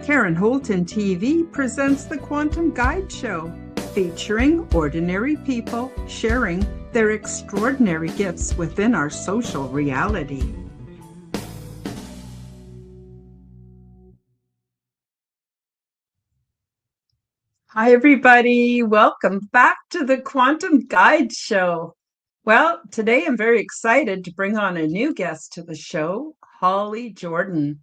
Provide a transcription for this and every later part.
Karen Holton TV presents the Quantum Guide Show, featuring ordinary people sharing their extraordinary gifts within our social reality. Hi, everybody. Welcome back to the Quantum Guide Show. Well, today I'm very excited to bring on a new guest to the show, Holly Jordan.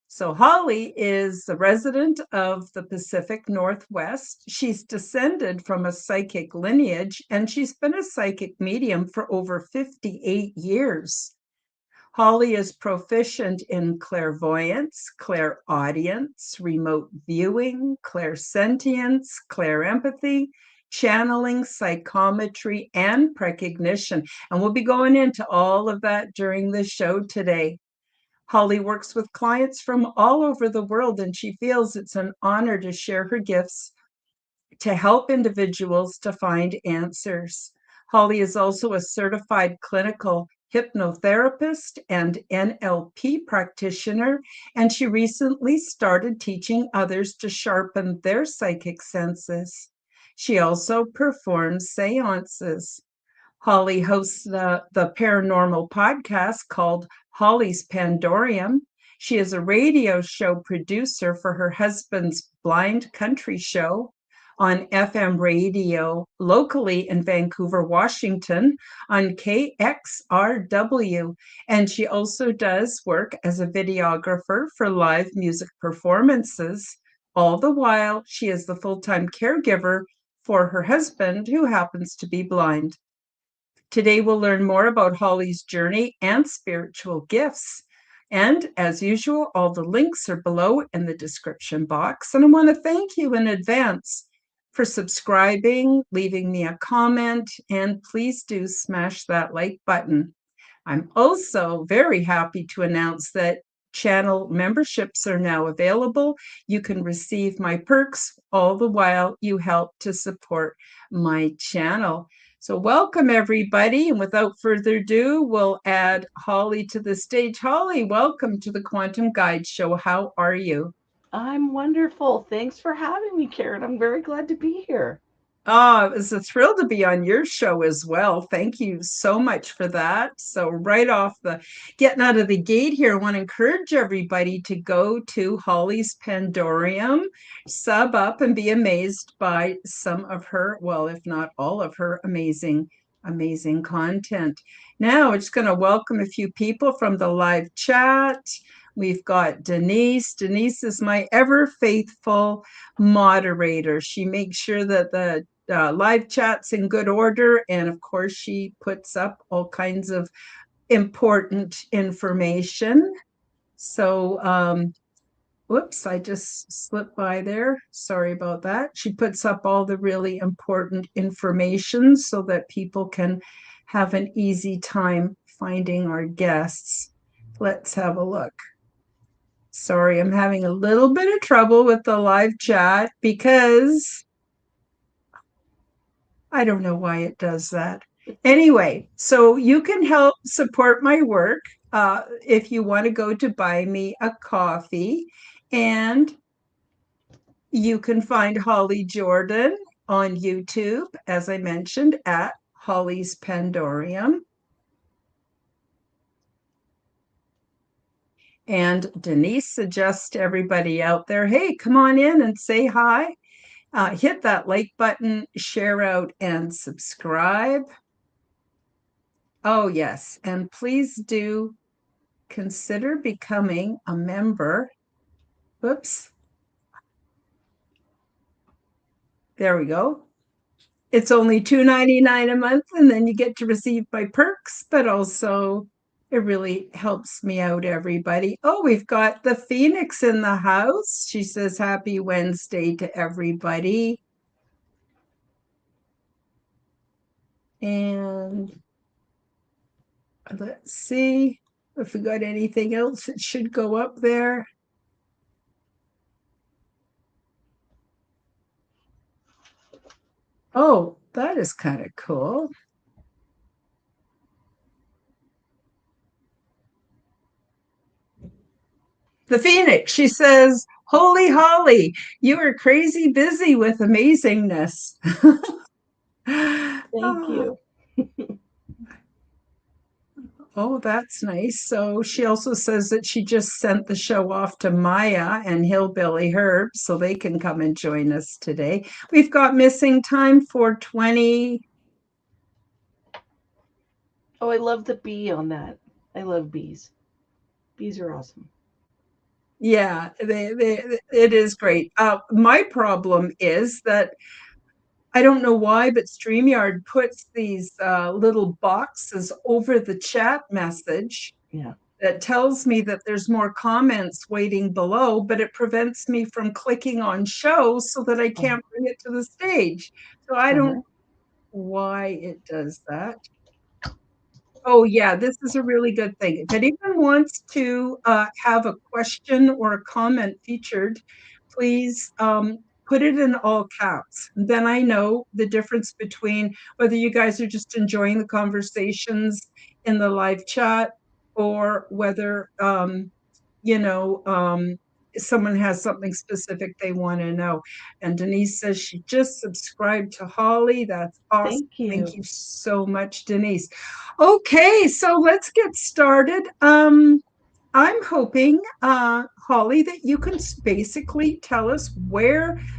So Holly is a resident of the Pacific Northwest. She's descended from a psychic lineage, and she's been a psychic medium for over 58 years. Holly is proficient in clairvoyance, clairaudience, remote viewing, clairsentience, clairempathy, channeling, psychometry, and precognition. And we'll be going into all of that during the show today. Holly works with clients from all over the world, and she feels it's an honor to share her gifts to help individuals to find answers. Holly is also a certified clinical hypnotherapist and NLP practitioner, and she recently started teaching others to sharpen their psychic senses. She also performs seances. Holly hosts the paranormal podcast called Holly's Pandorium. She is a radio show producer for her husband's Blind Country show on FM radio locally in Vancouver, Washington on KXRW. And she also does work as a videographer for live music performances. All the while, she is the full-time caregiver for her husband, who happens to be blind. Today, we'll learn more about Holly's journey and spiritual gifts. And as usual, all the links are below in the description box. And I want to thank you in advance for subscribing, leaving me a comment, and please do smash that like button. I'm also very happy to announce that channel memberships are now available. You can receive my perks all the while you help to support my channel. So welcome, everybody. And without further ado, we'll add Holly to the stage. Holly, welcome to the Quantum Guide Show. How are you? I'm wonderful. Thanks for having me, Karen. I'm very glad to be here. Oh, it was a thrill to be on your show as well. Thank you so much for that. So right off the getting out of the gate here, I want to encourage everybody to go to Holly's Pandorium, sub up and be amazed by some of her, well, if not all of her amazing content. Now, we're just going to welcome a few people from the live chat. We've got Denise. Denise is my ever faithful moderator. She makes sure that the live chats in good order, and of course she puts up all kinds of important information. So whoops, I just slipped by there, sorry about that. She puts up all the really important information so that people can have an easy time finding our guests. Let's have a look. Sorry, I'm having a little bit of trouble with the live chat because I don't know why it does that. Anyway, so you can help support my work if you want to go to buy me a coffee. And you can find Holly Jordan on YouTube, as I mentioned, at Holly's Pandorium. And Denise suggests to everybody out there, hey, come on in and say hi. Hit that like button, share out, and subscribe. Oh, yes. And please do consider becoming a member. Whoops. There we go. It's only $2.99 a month, and then you get to receive my perks, but also it really helps me out, everybody. Oh, we've got the Phoenix in the house. She says, happy Wednesday to everybody. And let's see if we got anything else that should go up there. Oh, that is kind of cool. The Phoenix, she says, Holy Holly, you are crazy busy with amazingness. Thank Ah, you. oh, that's nice. So she also says that she just sent the show off to Maya and Hillbilly Herb so they can come and join us today. We've got missing time for 20. Oh, I love the bee on that. I love bees. Bees are awesome. Yeah, it is great. My problem is that I don't know why, but StreamYard puts these little boxes over the chat message Yeah. that tells me that there's more comments waiting below, but it prevents me from clicking on show so that I Oh, can't bring it to the stage. So I don't bummer. know why it does that. Oh, yeah, this is a really good thing. If anyone wants to have a question or a comment featured, please put it in all caps. Then I know the difference between whether you guys are just enjoying the conversations in the live chat or whether you know, someone has something specific they want to know. And Denise says she just subscribed to Holly. That's awesome. Thank Thank you. you so much, Denise. Okay, so let's get started. I'm hoping, Holly, that you can basically tell us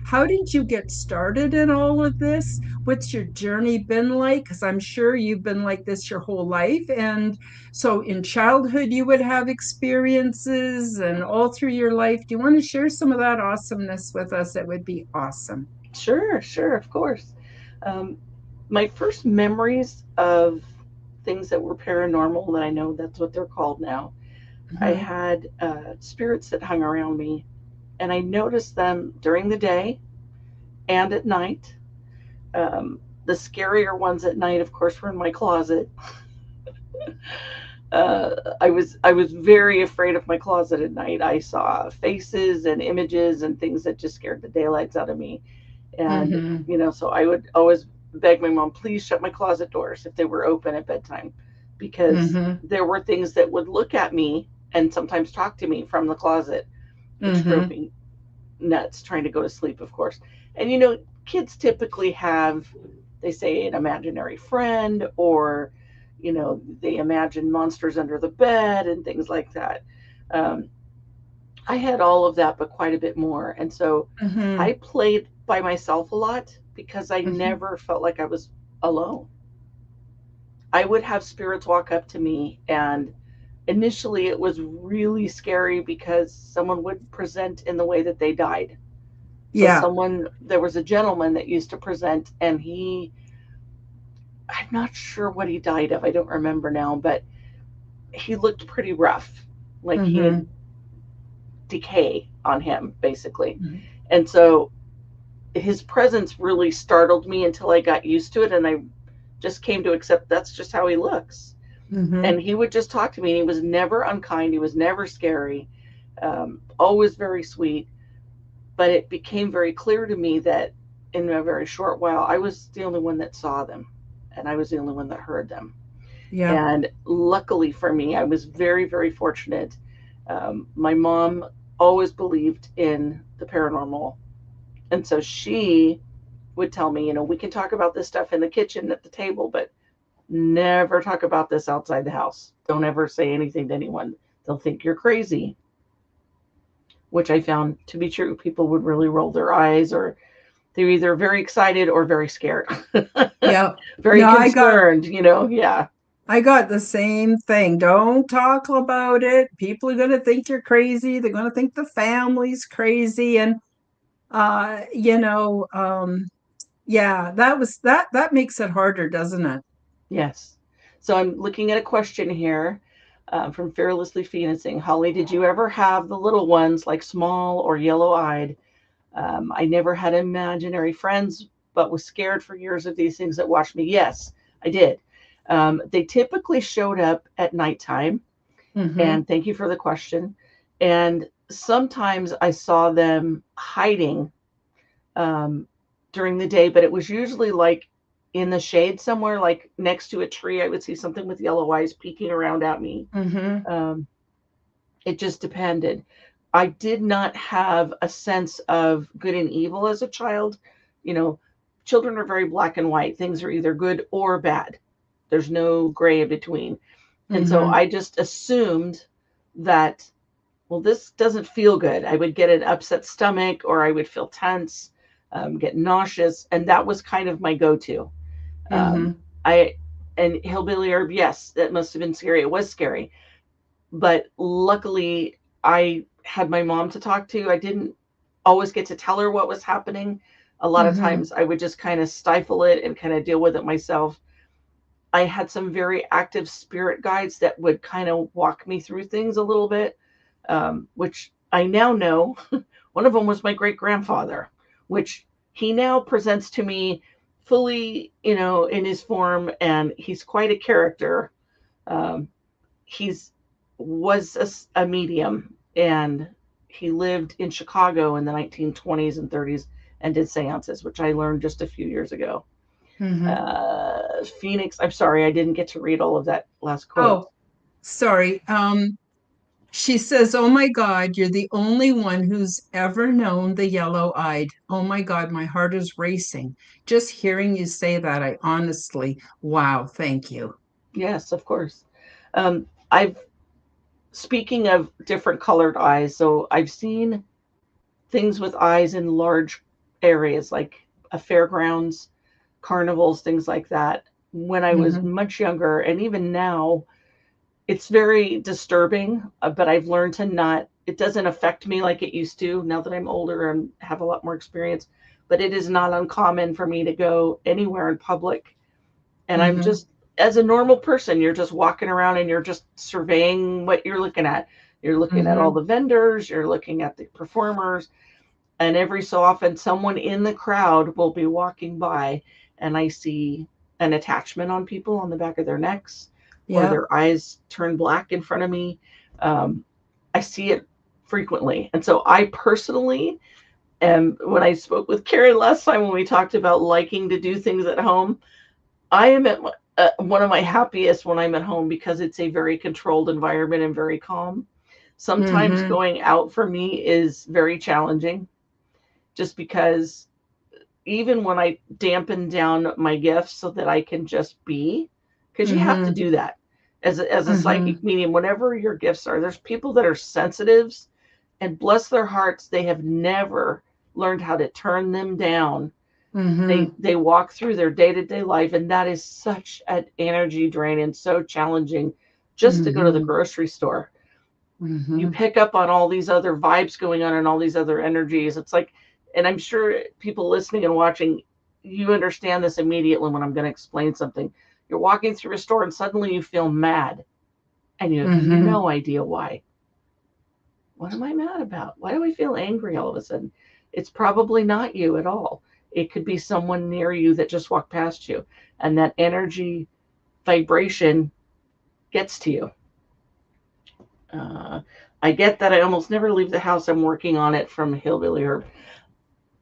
how did you get started in all of this? What's your journey been like? Because I'm sure you've been like this your whole life. And so in childhood, you would have experiences and all through your life. Do you want to share some of that awesomeness with us? It would be awesome. Sure, sure, of course. Um, my first memories of things that were paranormal, that I know that's what they're called now, I Mhm. had spirits that hung around me, and I noticed them during the day and at night. The scarier ones at night, of course, were in my closet. I was very afraid of my closet at night. I saw faces and images and things that just scared the daylights out of me. And Mhm. so I would always beg my mom, please shut my closet doors if they were open at bedtime, because Mhm. there were things that would look at me and sometimes talk to me from the closet, which drove Mhm. me nuts trying to go to sleep, of course. And kids typically have, they say, an imaginary friend, or they imagine monsters under the bed and things like that. um, I had all of that, but quite a bit more. And so I Mhm. played by myself a lot because I Mhm. never felt like I was alone. I would have spirits walk up to me, and initially it was really scary because someone would present in the way that they died. So Yeah. there was a gentleman that used to present, and I'm not sure what he died of. I don't remember now, but he looked pretty rough. Like he had Mhm. decay on him, basically. Mhm. And so his presence really startled me until I got used to it, and I just came to accept that's just how he looks. And Mhm. he would just talk to me, and he was never unkind. He was never scary, always very sweet. But it became very clear to me that in a very short while, I was the only one that saw them, and I was the only one that heard them. Yeah. And luckily for me, I was very, very fortunate. My mom always believed in the paranormal. And so she would tell me, we can talk about this stuff in the kitchen at the table, but never talk about this outside the house. Don't ever say anything to anyone. They'll think you're crazy, which I found to be true. People would really roll their eyes, or they're either very excited or very scared, Yeah. very No, concerned. Yeah. I got the same thing. Don't talk about it. People are going to think you're crazy. They're going to think the family's crazy. And, uh, you know, um, yeah, that makes it harder, doesn't it? Yes. So I'm looking at a question here from Fearlessly Phoenixing. Holly, did you ever have the little ones, like small or yellow eyed? I never had imaginary friends, but was scared for years of these things that watched me. Yes, I did. They typically showed up at nighttime. Mm-hmm. And thank you for the question. And sometimes I saw them hiding um, during the day, but it was usually like in the shade somewhere, like next to a tree. I would see something with yellow eyes peeking around at me. Mm-hmm. Um, it just depended. I did not have a sense of good and evil as a child. You know, children are very black and white. Things are either good or bad. There's no gray in between. And so Mm-hmm. I just assumed that, well, this doesn't feel good. I would get an upset stomach, or I would feel tense, get nauseous. And that was kind of my go to. Um, Mm-hmm. I, and Hillbilly Herb, yes, that must have been scary. It was scary. But luckily, I had my mom to talk to. I didn't always get to tell her what was happening. A lot of Mm-hmm. times I would just kind of stifle it and kind of deal with it myself. I had some very active spirit guides that would kind of walk me through things a little bit, which I now know. One of them was my great grandfather, which he now presents to me fully, in his form, and he's quite a character. Um, he's was a medium, and he lived in Chicago in the 1920s and 30s and did seances, which I learned just a few years ago. Mm-hmm. Phoenix, I'm sorry, I didn't get to read all of that last quote. Oh, sorry. She says, "Oh my God, you're the only one who's ever known the yellow-eyed. Oh my God, my heart is racing. Just hearing you say that, I honestly, wow, thank you." Yes, of course. I've Speaking of different colored eyes, so I've seen things with eyes in large areas like a fairgrounds, carnivals, things like that. When I was Mm-hmm. much younger, and even now, it's very disturbing, but I've learned to not, it doesn't affect me like it used to now that I'm older and have a lot more experience. But it is not uncommon for me to go anywhere in public, and I'm Mm-hmm. just, as a normal person, you're just walking around and you're just surveying what you're looking at. You're looking at all Mm-hmm. the vendors, you're looking at the performers, and every so often someone in the crowd will be walking by, and I see an attachment on people on the back of their necks, or Yeah. their eyes turn black in front of me. um, I see it frequently, and so I personally am, when I spoke with Karen last time when we talked about liking to do things at home, I am at one of my happiest when I'm at home, because it's a very controlled environment and very calm. Sometimes Mm-hmm. going out for me is very challenging, just because even when I dampen down my gifts so that I can just be, because you have to Mm-hmm. do that as a Mm-hmm. psychic medium, whatever your gifts are. There's people that are sensitives, and bless their hearts, they have never learned how to turn them down. they Mm-hmm. they walk through their day-to-day life, and that is such an energy drain and so challenging. Just to go to the Mm-hmm. grocery store, you Mm-hmm. pick up on all these other vibes going on and all these other energies. It's like, and I'm sure people listening and watching, you understand this immediately when I'm going to explain something. You're walking through a store and suddenly you feel mad, and you have Mm-hmm. no idea why. What am I mad about? Why do I feel angry all of a sudden? It's probably not you at all. It could be someone near you that just walked past you, and that energy vibration gets to you. Uh, I get that I almost never leave the house. I'm working on it from Hillbilly Herb.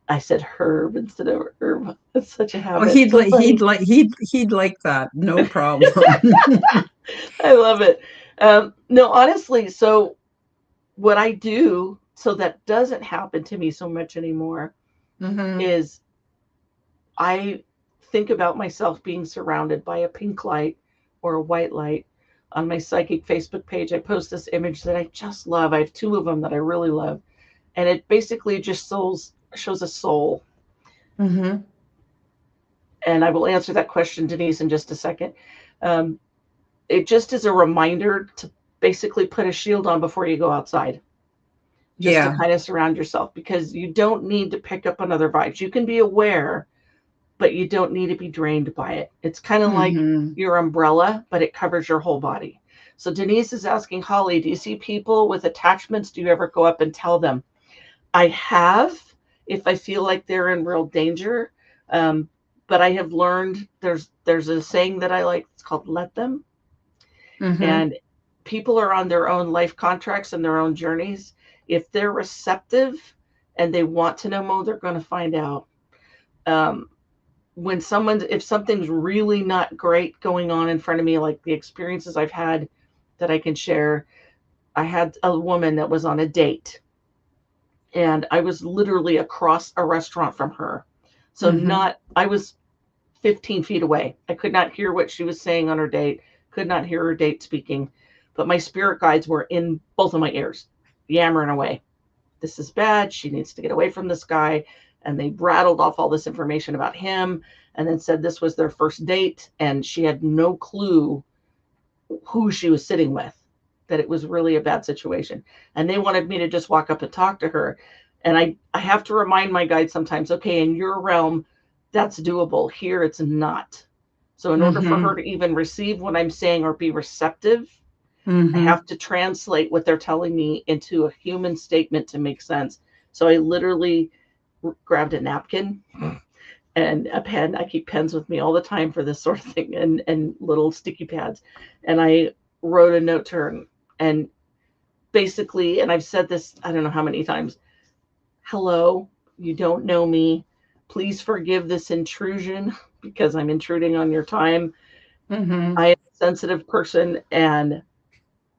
I said herb instead of herb. It's such a Oh, habit. So he'd funny. like he'd like that. No problem. I love it. No, honestly, so what I do so that doesn't happen to me so much anymore Mm-hmm. is I think about myself being surrounded by a pink light or a white light. On my psychic Facebook page, I post this image that I just love. I have two of them that I really love. And it basically just shows a soul. Mm-hmm. And I will answer that question, Denise, in just a second. Um, it just is a reminder to basically put a shield on before you go outside, just to Yeah. kind of surround yourself, because you don't need to pick up on other vibes. You can be aware, but you don't need to be drained by it. It's kind of like Mm-hmm. your umbrella, but it covers your whole body. So Denise is asking, Holly, do you see people with attachments? Do you ever go up and tell them? I have, if I feel like they're in real danger. Um, but I have learned, there's a saying that I like. It's called "let them," Mm-hmm. and people are on their own life contracts and their own journeys. If they're receptive and they want to know more, they're going to find out. Um, if something's really not great going on in front of me, like the experiences I've had that I can share. I had a woman that was on a date, and I was literally across a restaurant from her. So Mm-hmm. not, I was 15 feet away. I could not hear what she was saying on her date, could not hear her date speaking, but my spirit guides were in both of my ears, yammering away. This is bad. She needs to get away from this guy. And they rattled off all this information about him and then said this was their first date. And she had no clue who she was sitting with, that it was really a bad situation. And they wanted me to just walk up and talk to her. And I have to remind my guide sometimes, okay, in your realm, that's doable. Here, it's not. So, in order for her Mm-hmm. to even receive what I'm saying or be receptive, I Mm-hmm. have to translate what they're telling me into a human statement to make sense. So, I literally grabbed a napkin and a pen. I keep pens with me all the time for this sort of thing, and little sticky pads. And I wrote a note to her, and basically, and I've said this, I don't know how many times, hello, you don't know me. Please forgive this intrusion because I'm intruding on your time. Mm-hmm. I am a sensitive person and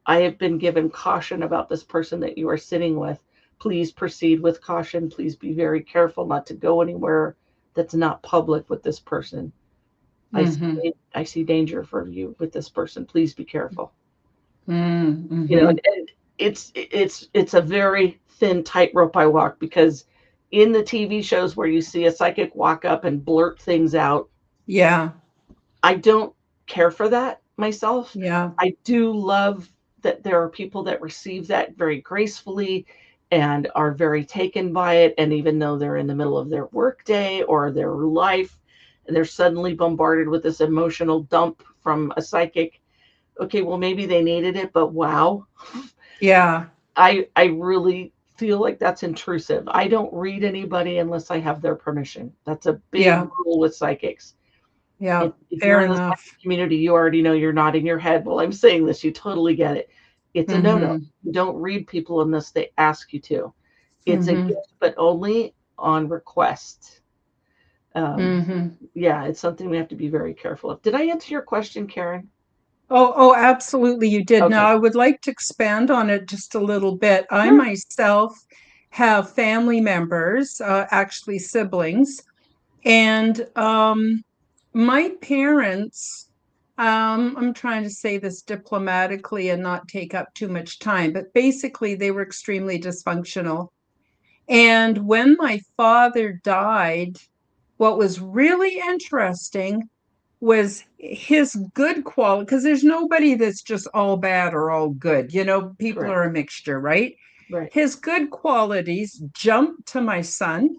I have been given caution about this person that you are sitting with. Please proceed with caution. Please be very careful not to go anywhere that's not public with this person. I Mm-hmm. see, I see danger for you with this person. Please be careful. You know, Mm-hmm. and it's a very thin tightrope I walk, because in the TV shows where you see a psychic walk up and blurt things out, Yeah. I don't care for that myself. Yeah. I do love that there are people that receive that very gracefully and are very taken by it. And even though they're in the middle of their workday or their life, and they're suddenly bombarded with this emotional dump from a psychic, okay, well, maybe they needed it, but wow. Yeah. I really feel like that's intrusive. I don't read anybody unless I have their permission. That's a big Yeah. rule with psychics. Yeah. If you're Fair in the enough. psychic community, you already know, you're nodding your head while I'm saying this. You totally get it. It's a no no. Mm-hmm. You don't read people unless they ask you to. It's a Mm-hmm. gift, but only on request. Um, Mm-hmm. yeah, it's something we have to be very careful of. Did I answer your question, Karen? Oh, absolutely, you did. Now, Okay, I would like to expand on it just a little bit. I sure. myself have family members, actually siblings, and my parents, I'm trying to say this diplomatically and not take up too much time, but basically, they were extremely dysfunctional. And when my father died, what was really interesting was his good quality, because there's nobody that's just all bad or all good. People are Correct. a mixture, right? Right. His good qualities jumped to my son,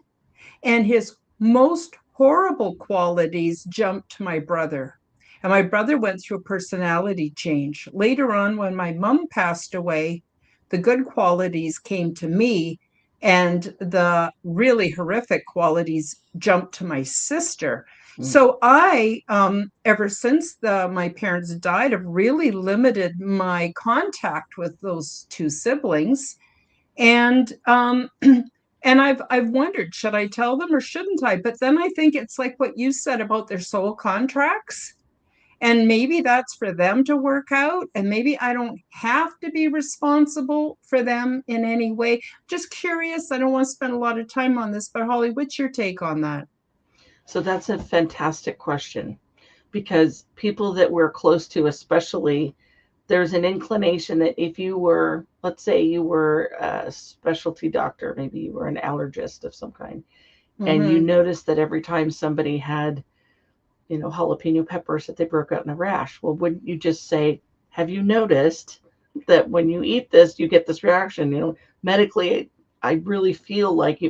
and his most horrible qualities jumped to my brother. And my brother went through a personality change. Later on, when my mom passed away, the good qualities came to me, and the really horrific qualities jumped to my sister. Mm. So I, ever since my parents died, have really limited my contact with those two siblings, and and I've wondered, should I tell them or shouldn't I? But then I think it's like what you said about their soul contracts. And maybe that's for them to work out. And maybe I don't have to be responsible for them in any way. Just curious. I don't want to spend a lot of time on this, but Holly, what's your take on that? So that's a fantastic question, because people that we're close to, especially, there's an inclination that if you were, let's say you were a specialty doctor, maybe you were an allergist of some kind, and you Mm-hmm. noticed that every time somebody had, jalapeno peppers, that they broke out in a rash. Well, wouldn't you just say, have you noticed that when you eat this, you get this reaction? Medically, I really feel like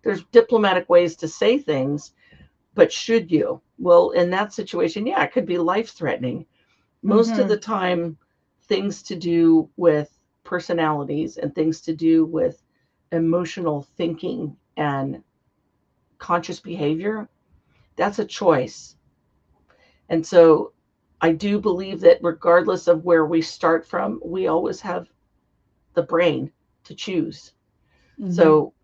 there's diplomatic ways to say things, but should you? Well, in that situation, yeah, it could be life threatening. Most of Mm-hmm. the time, things to do with personalities and things to do with emotional thinking and conscious behavior, that's a choice. And so I do believe that regardless of where we start from, we always have the brain to choose. Mm-hmm. So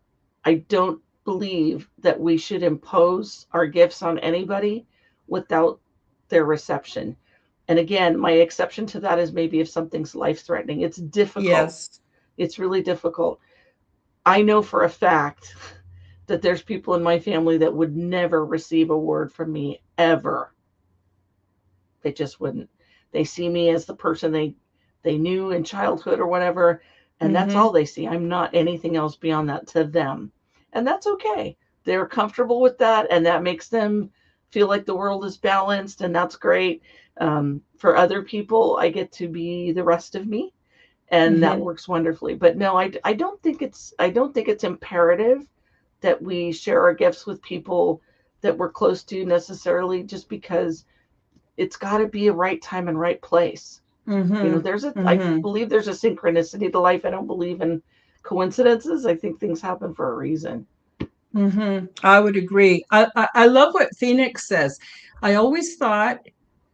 I don't believe that we should impose our gifts on anybody without their reception. And again, my exception to that is maybe if something's life threatening. It's difficult. Yes. It's really difficult. I know for a fact that there's people in my family that would never receive a word from me ever. They just wouldn't. They see me as the person they knew in childhood or whatever, and that's Mm-hmm. all they see. I'm not anything else beyond that to them. And that's okay. They're comfortable with that, and that makes them feel like the world is balanced, and that's great. For other people, I get to be the rest of me, and that Mm-hmm. works wonderfully. But no, I don't think it's imperative that we share our gifts with people that we're close to necessarily, just because it's got to be a right time and right place. Mm-hmm. I Mm-hmm. believe there's a synchronicity to life. I don't believe in coincidences. I think things happen for a reason. Mm-hmm. I would agree. I love what Phoenix says. I always thought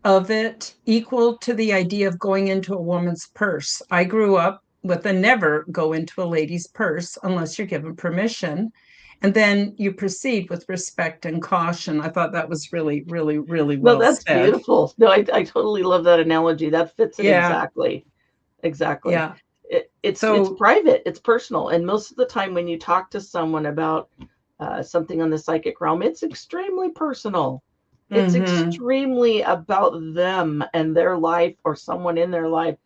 of it equal to the idea of going into a woman's purse. I grew up with a never go into a lady's purse unless you're given permission. And then you proceed with respect and caution. I thought that was really, really, really No, well that's said. beautiful. No, I totally love that analogy. That fits it Yeah. exactly. Exactly. Yeah. It's So, private. It's personal. And most of the time, when you talk to someone about something on the psychic realm, it's extremely personal. It's mm-hmm. extremely about them and their life, or someone in their life.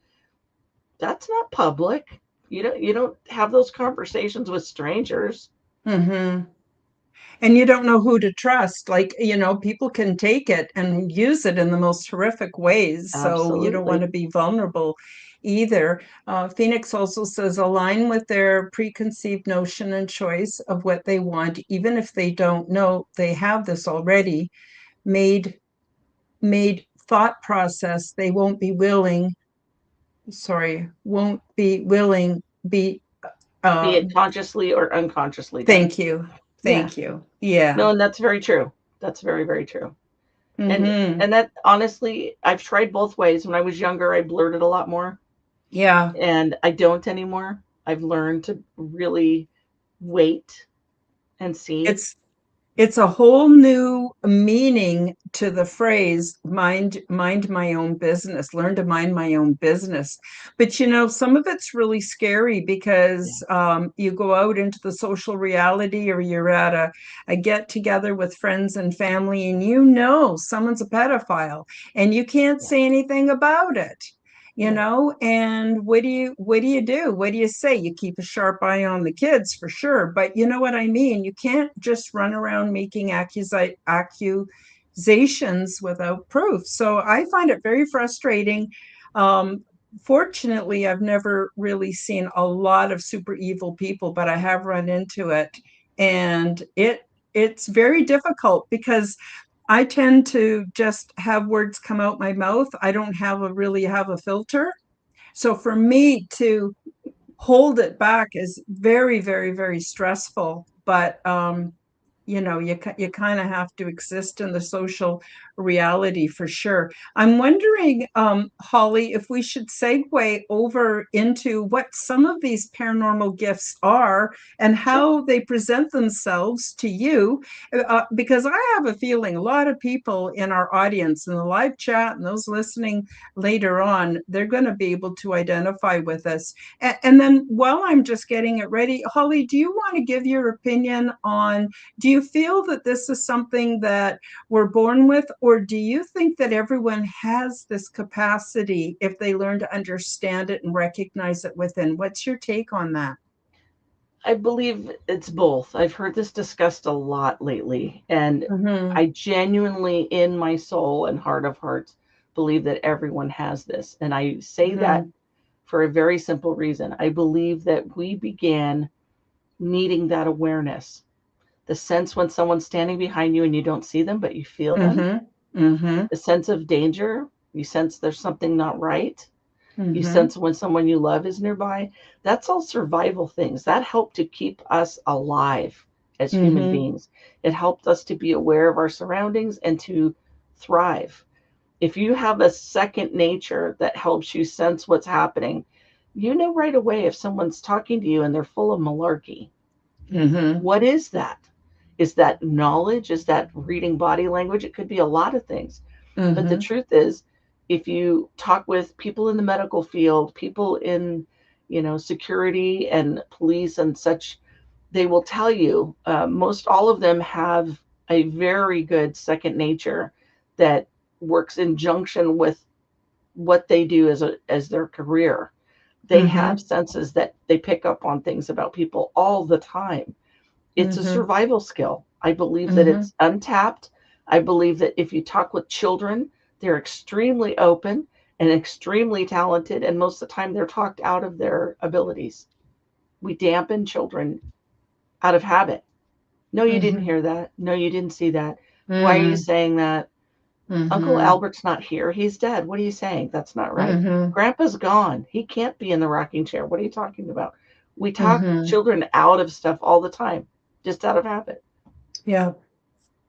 That's not public. You don't have those conversations with strangers. Mm-hmm. And you don't know who to trust. Like, people can take it and use it in the most horrific ways. So you don't want Absolutely. to be vulnerable either. Phoenix also says align with their preconceived notion and choice of what they want, even if they don't know they have this already made thought process. They won't be willing, be, Be uh, it consciously or unconsciously done. thank you. Yeah. Thank you. Yeah. No, and that's very true. That's very, very true. And Mm-hmm. and that, honestly, I've tried both ways. When I was younger, I blurted a lot more, Yeah. and I don't anymore. I've learned to really wait and see. It's it's a whole new meaning to the phrase mind my own business, learn to mind my own business. But some of it's really scary Yeah. because you go out into the social reality, or you're at a get together with friends and family, and someone's a pedophile, and you can't Yeah. say anything about it. Right. And what do you do? What do you say? You keep a sharp eye on the kids for sure, but you know what I mean? You can't just run around making accusations without proof. So I find it very frustrating. um, Fortunately, I've never really seen a lot of super evil people, but I have run into it, and it's very difficult because I tend to just have words come out my mouth. I don't really have a filter. So for me to hold it back is very, very, very stressful. But you kind of have to exist in the social reality for sure. I'm wondering, Holly, if we should segue over into what some of these paranormal gifts are and Sure. how they present themselves to you. Because I have a feeling a lot of people in our audience, in the live chat, and those listening later on, they're going to be able to identify with us. And then while I'm just getting it ready, Holly, do you want to give your opinion on, do you feel that this is something that we're born with, or do you think that everyone has this capacity if they learn to understand it and recognize it within? What's your take on that? I believe it's both. I've heard this discussed a lot lately, and Mm-hmm. I genuinely, in my soul and heart of hearts, believe that everyone has this. And I say that Mm-hmm. for a very simple reason. I believe that we began needing that awareness, the sense when someone's standing behind you and you don't see them, but you feel them, Mm-hmm. Mm-hmm. the sense of danger, you sense there's something not right, you Mm-hmm. sense when someone you love is nearby. That's all survival things that help to keep us alive as human Mm-hmm. beings. It helped us to be aware of our surroundings and to thrive. If you have a second nature that helps you sense what's happening, you know right away if someone's talking to you and they're full of malarkey. Mm-hmm. What is that? Is that knowledge? Is that reading body language? It could be a lot of things. But the Mm-hmm. truth is, if you talk with people in the medical field, people in, security and police and such, they will tell you, most all of them have a very good second nature that works in junction with what they do as their career. They have Mhm. senses that they pick up on things about people all the time. It's a Mhm. survival skill. I believe that Mhm. it's untapped. I believe that if you talk with children, they're extremely open and extremely talented, and most of the time they're talked out of their abilities. We dampen children out of habit. No, you didn't Mhm. hear that. No, you didn't see that. Why are you Mhm. saying that? Uncle Mhm. Albert's not here. He's dead. What are you saying? That's not right. Mhm. Grandpa's gone. He can't be in the rocking chair. What are you talking about? We talk Mhm. children out of stuff all the time, just out of habit. Yep.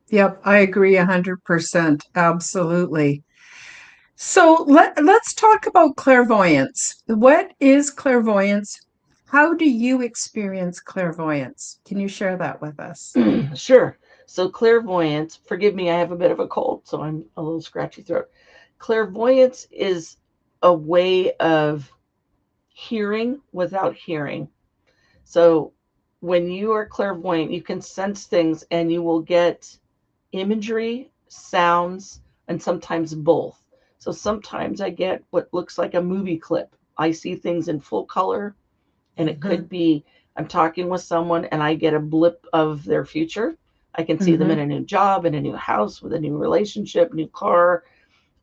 Yep. I agree 100%. Absolutely. So let's talk about clairvoyance. What is clairvoyance? How do you experience clairvoyance? Can you share that with us? Sure. So, clairvoyance, forgive me, I have a bit of a cold, so I'm a little scratchy throat. Clairvoyance is a way of hearing without hearing. So, when you are clairvoyant, you can sense things and you will get imagery, sounds, and sometimes both. So, sometimes I get what looks like a movie clip. I see things in full color, and it could Mhm. be I'm talking with someone and I get a blip of their future. I can see them in Mhm. a new job, in a new house, with a new relationship, new car,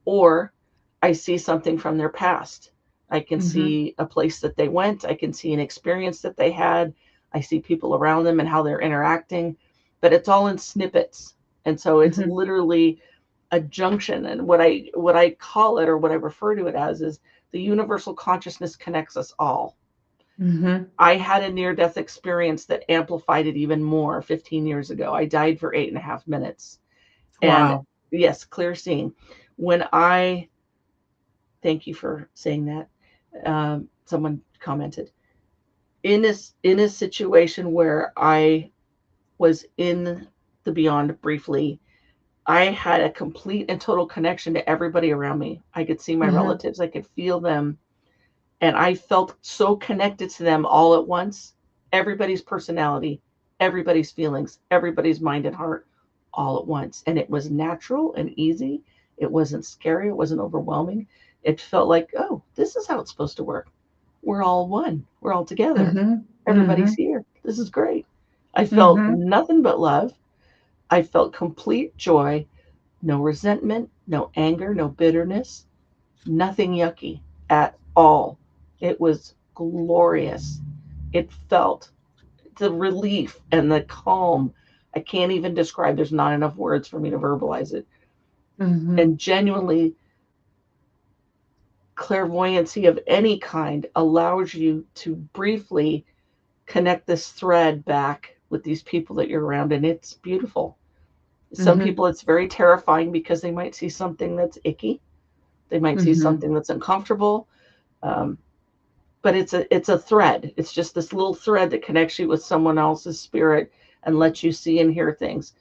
or I see something from their past. I can Mhm. see a place that they went. I can see an experience that they had. I see people around them and how they're interacting, but it's all in snippets. And so it's Mhm. literally a junction. And what I call it, or what I refer to it as, is the universal consciousness connects us all. Mhm. I had a near death experience that amplified it even more 15 years ago. I died for 8.5 minutes. And Wow. yes, clear seeing. When I, thank you for saying that. Someone commented in a situation where I was in the beyond briefly. I had a complete and total connection to everybody around me. I could see my Mhm. relatives, I could feel them, and I felt so connected to them all at once. Everybody's personality, everybody's feelings, everybody's mind and heart, all at once. And it was natural and easy. It wasn't scary. It wasn't overwhelming. It felt like, oh, this is how it's supposed to work. We're all one. We're all together. Mhm. Everybody's Mhm. here. This is great. I felt Mhm. nothing but love. I felt complete joy, no resentment, no anger, no bitterness, nothing yucky at all. It was glorious. It felt the relief and the calm. I can't even describe, there's not enough words for me to verbalize it. Mhm. And genuinely, clairvoyancy of any kind allows you to briefly connect this thread back with these people that you're around, and it's beautiful. Some Mhm. people, it's very terrifying because they might see something that's icky, they might see Mhm. something that's uncomfortable. Um, but it's a thread. It's just this little thread that connects you with someone else's spirit and lets you see and hear things.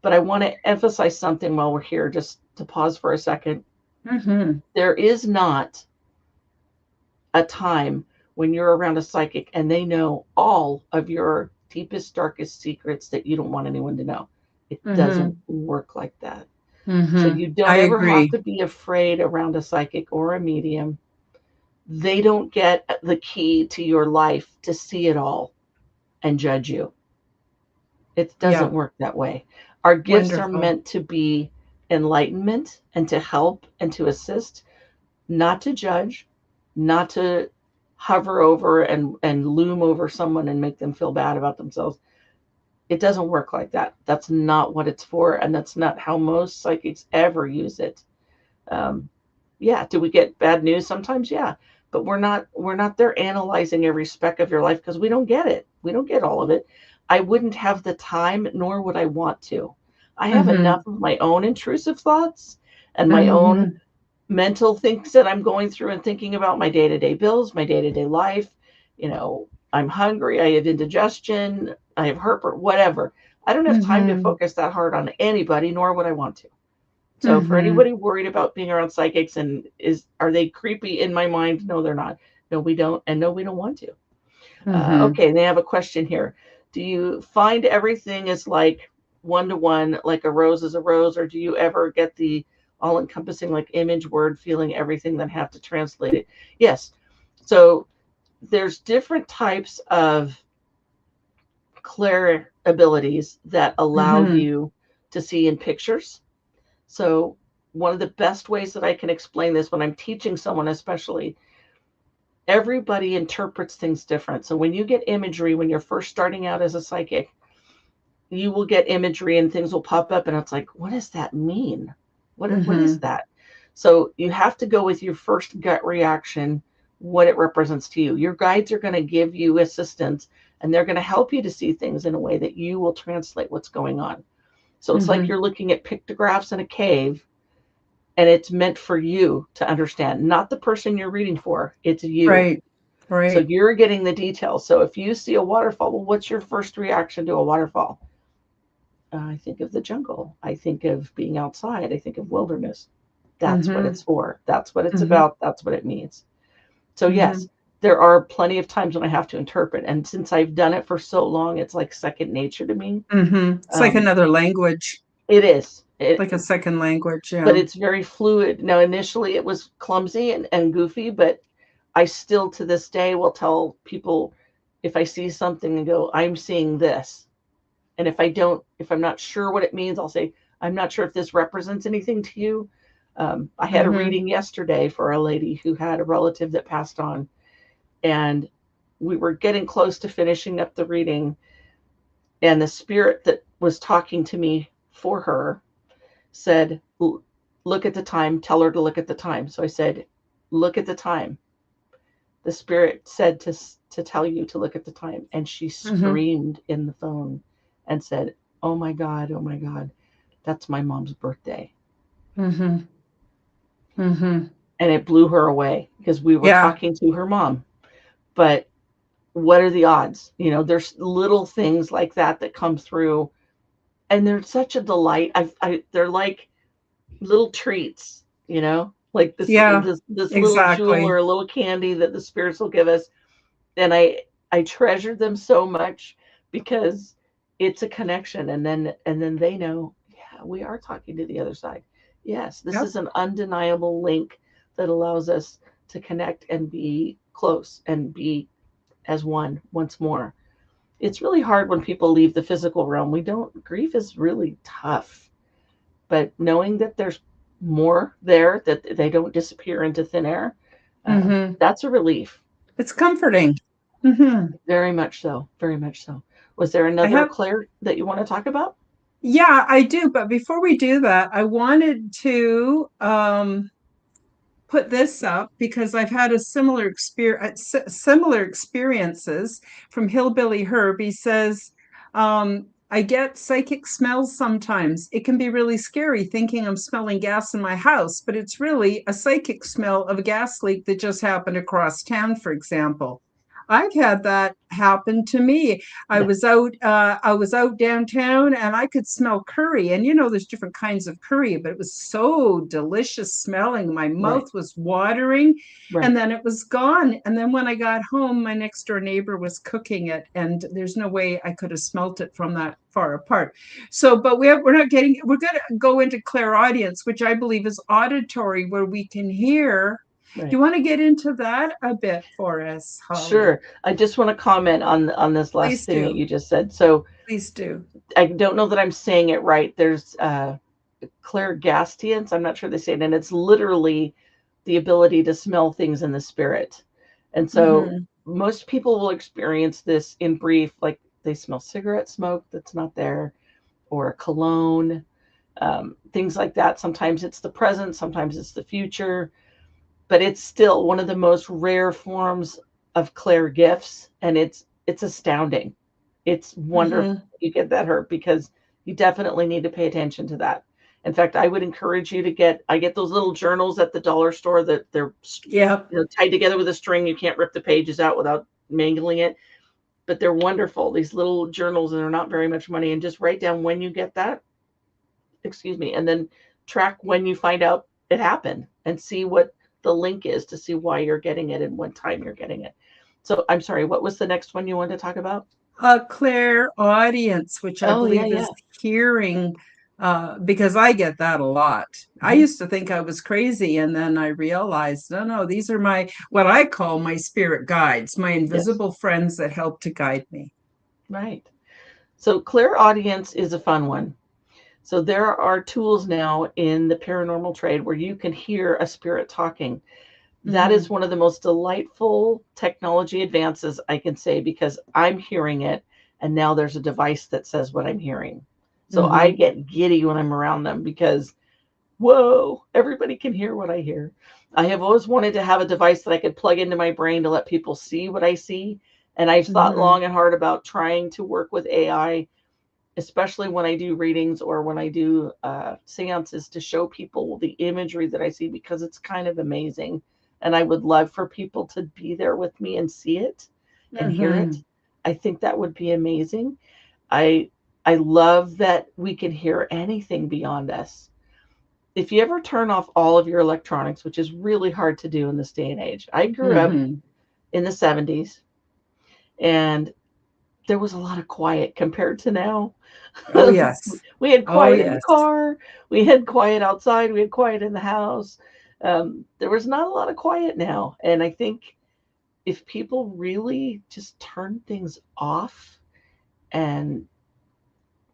But I want to emphasize something while we're here, just to pause for a second. Mhm. There is not a time when you're around a psychic and they know all of your deepest, darkest secrets that you don't want anyone to know. It doesn't Mhm. work like that. So Mhm. you I don't ever have agree. to be afraid around a psychic or a medium. They don't get the key to your life to see it all and judge you. It doesn't Yeah. work that way. Our gifts are Wonderful. meant to be enlightenment and to help and to assist, not to judge, not to hover over and loom over someone and make them feel bad about themselves. It doesn't work like that. That's not what it's for, and that's not how most psychics ever use it. Um, yeah, do we get bad news sometimes? Yeah, but we're not there analyzing every speck of your life because we don't get it. We don't get all of it. I wouldn't have the time, nor would I want to. I have enough Mhm. of my own intrusive thoughts and my own Mhm. mental things that I'm going through and thinking about my day to day bills, my day to day life. I'm hungry, I have indigestion, I have heartburn, whatever. I don't have time to Mhm. focus that hard on anybody, nor would I want to. So for Mhm. anybody worried about being around psychics and are they creepy in my mind? No, they're not. No, we don't, and no, we don't want to. Mhm. Okay, they have a question here. Do you find everything is like one-to-one, like a rose is a rose, or do you ever get the all-encompassing like image word feeling everything, then have to translate it? Yes. So there's different types of clair abilities that allow Mm-hmm. you to see in pictures. So one of the best ways that I can explain this when I'm teaching someone, especially, everybody interprets things different. So when you get imagery, when you're first starting out as a psychic, you will get imagery and things will pop up and it's like, what does that mean? What is Mm-hmm. that? So you have to go with your first gut reaction, what it represents to you. Your guides are going to give you assistance and they're going to help you to see things in a way that you will translate what's going on. So it's like Mm-hmm. you're looking at pictographs in a cave and it's meant for you to understand, not the person you're reading for, it's you. Right. So Right. you're getting the details. So if you see a waterfall, well, what's your first reaction to a waterfall? I think of the jungle. I think of being outside. I think of wilderness. That's what Mm-hmm. it's for. That's what it's Mm-hmm. about. That's what it means. So, Mm-hmm. yes, there are plenty of times when I have to interpret. And since I've done it for so long, it's like second nature to me. Mm-hmm. It's like Um, another language, it is. like a second language. But Yeah. it's very fluid. Now, initially it was clumsy and goofy, but I still to this day will tell people if I see something and go, I'm seeing this. And if I'm not sure what it means, I'll say, I'm not sure if this represents anything to you. I had a Mm-hmm. reading yesterday for a lady who had a relative that passed on, and we were getting close to finishing up the reading. And the spirit that was talking to me for her said, look at the time, tell her to look at the time. So I said, look at the time. The spirit said to tell you to look at the time. And she Mm-hmm. screamed in the phone and said, oh my God, that's my mom's birthday. Mm-hmm. Mm-hmm. And it blew her away because we were Yeah. talking to her mom. But what are the odds? There's little things like that that come through, and they're such a delight. They're like little treats, like this Yeah. this little jewel or Exactly. a little candy that the spirits will give us. And I treasure them so much because it's a connection, and then they know, yeah, we are talking to the other side. Yes, this Yep. is an undeniable link that allows us to connect and be close and be as one once more. It's really hard when people leave the physical realm. We don't Grief is really tough, but knowing that there's more there, that they don't disappear into thin air, Mm-hmm. that's a relief. It's comforting. Mm-hmm. Very much so. Very much so. Was there I another have, Claire that you want to talk about? yeah, I do. But before we do that, I wanted to put this up because I've had a similar experiences from Hillbilly Herb. He says, I get psychic smells sometimes. It can be really scary thinking I'm smelling gas in my house, but it's really a psychic smell of a gas leak that just happened across town, for example. I've had that happen to me. Yeah. I was out downtown and I could smell curry. And there's different kinds of curry, but it was so delicious smelling. My Right. mouth was watering and Right. then it was gone. And then when I got home, my next door neighbor was cooking it, and there's no way I could have smelt it from that far apart. So, but we're not getting, we're going to go into clairaudience, which I believe is auditory, where we can hear. Do Right. you want to get into that a bit for us, Holly? Sure. I just want to comment on this last Please thing that do. you just said. So Please do. I don't know that I'm saying it right. There's clairgastience. I'm not sure they say it, and it's literally the ability to smell things in the spirit. And so Mm-hmm. most people will experience this in brief, like they smell cigarette smoke that's not there, or a cologne, things like that. Sometimes it's the present, sometimes it's the future, but it's still one of the most rare forms of clair gifts, and it's astounding. It's wonderful Mm-hmm. you get that hurt because you definitely need to pay attention to that. In fact, I would encourage you to I get those little journals at the dollar store that they're Yep. tied together with a string. You can't rip the pages out without mangling it, but they're wonderful. These little journals, and they're not very much money, and just write down when you get that, excuse me, and then track when you find out it happened and see what the link is to see why you're getting it and what time you're getting it. So I'm sorry, what was the next one you wanted to talk about? Clairaudience, which I Oh, yeah, believe yeah. is hearing, because I get that a lot. I Hmm. used to think I was crazy, and then I realized, no, no, these are my, what I call my spirit guides, my Yes, invisible friends that help to guide me. right. So, clairaudience is a fun one. So, there are tools now in the paranormal trade where you can hear a spirit talking. That is Hmm. one of the most delightful technology advances I can say because I'm hearing it and now there's a device that says what I'm hearing. So I Hmm. get giddy when I'm around them because, whoa, everybody can hear what I hear. I have always wanted to have a device that I could plug into my brain to let people see what I see. And I've thought Hmm. long and hard about trying to work with AI, especially when I do readings or when I do seances, to show people the imagery that I see because it's kind of amazing. And I would love for people to be there with me and see it and hear it. Hmm. I think that would be amazing. I I love that we can hear anything beyond us. If you ever turn off all of your electronics, which is really hard to do in this day and age. I grew up Hmm. in the 70s and there was a lot of quiet compared to now. Oh, yes. We had Oh, quiet in the yes. car, we had quiet outside, we had quiet in the house. There was not a lot of quiet now. And I think if people really just turned things off and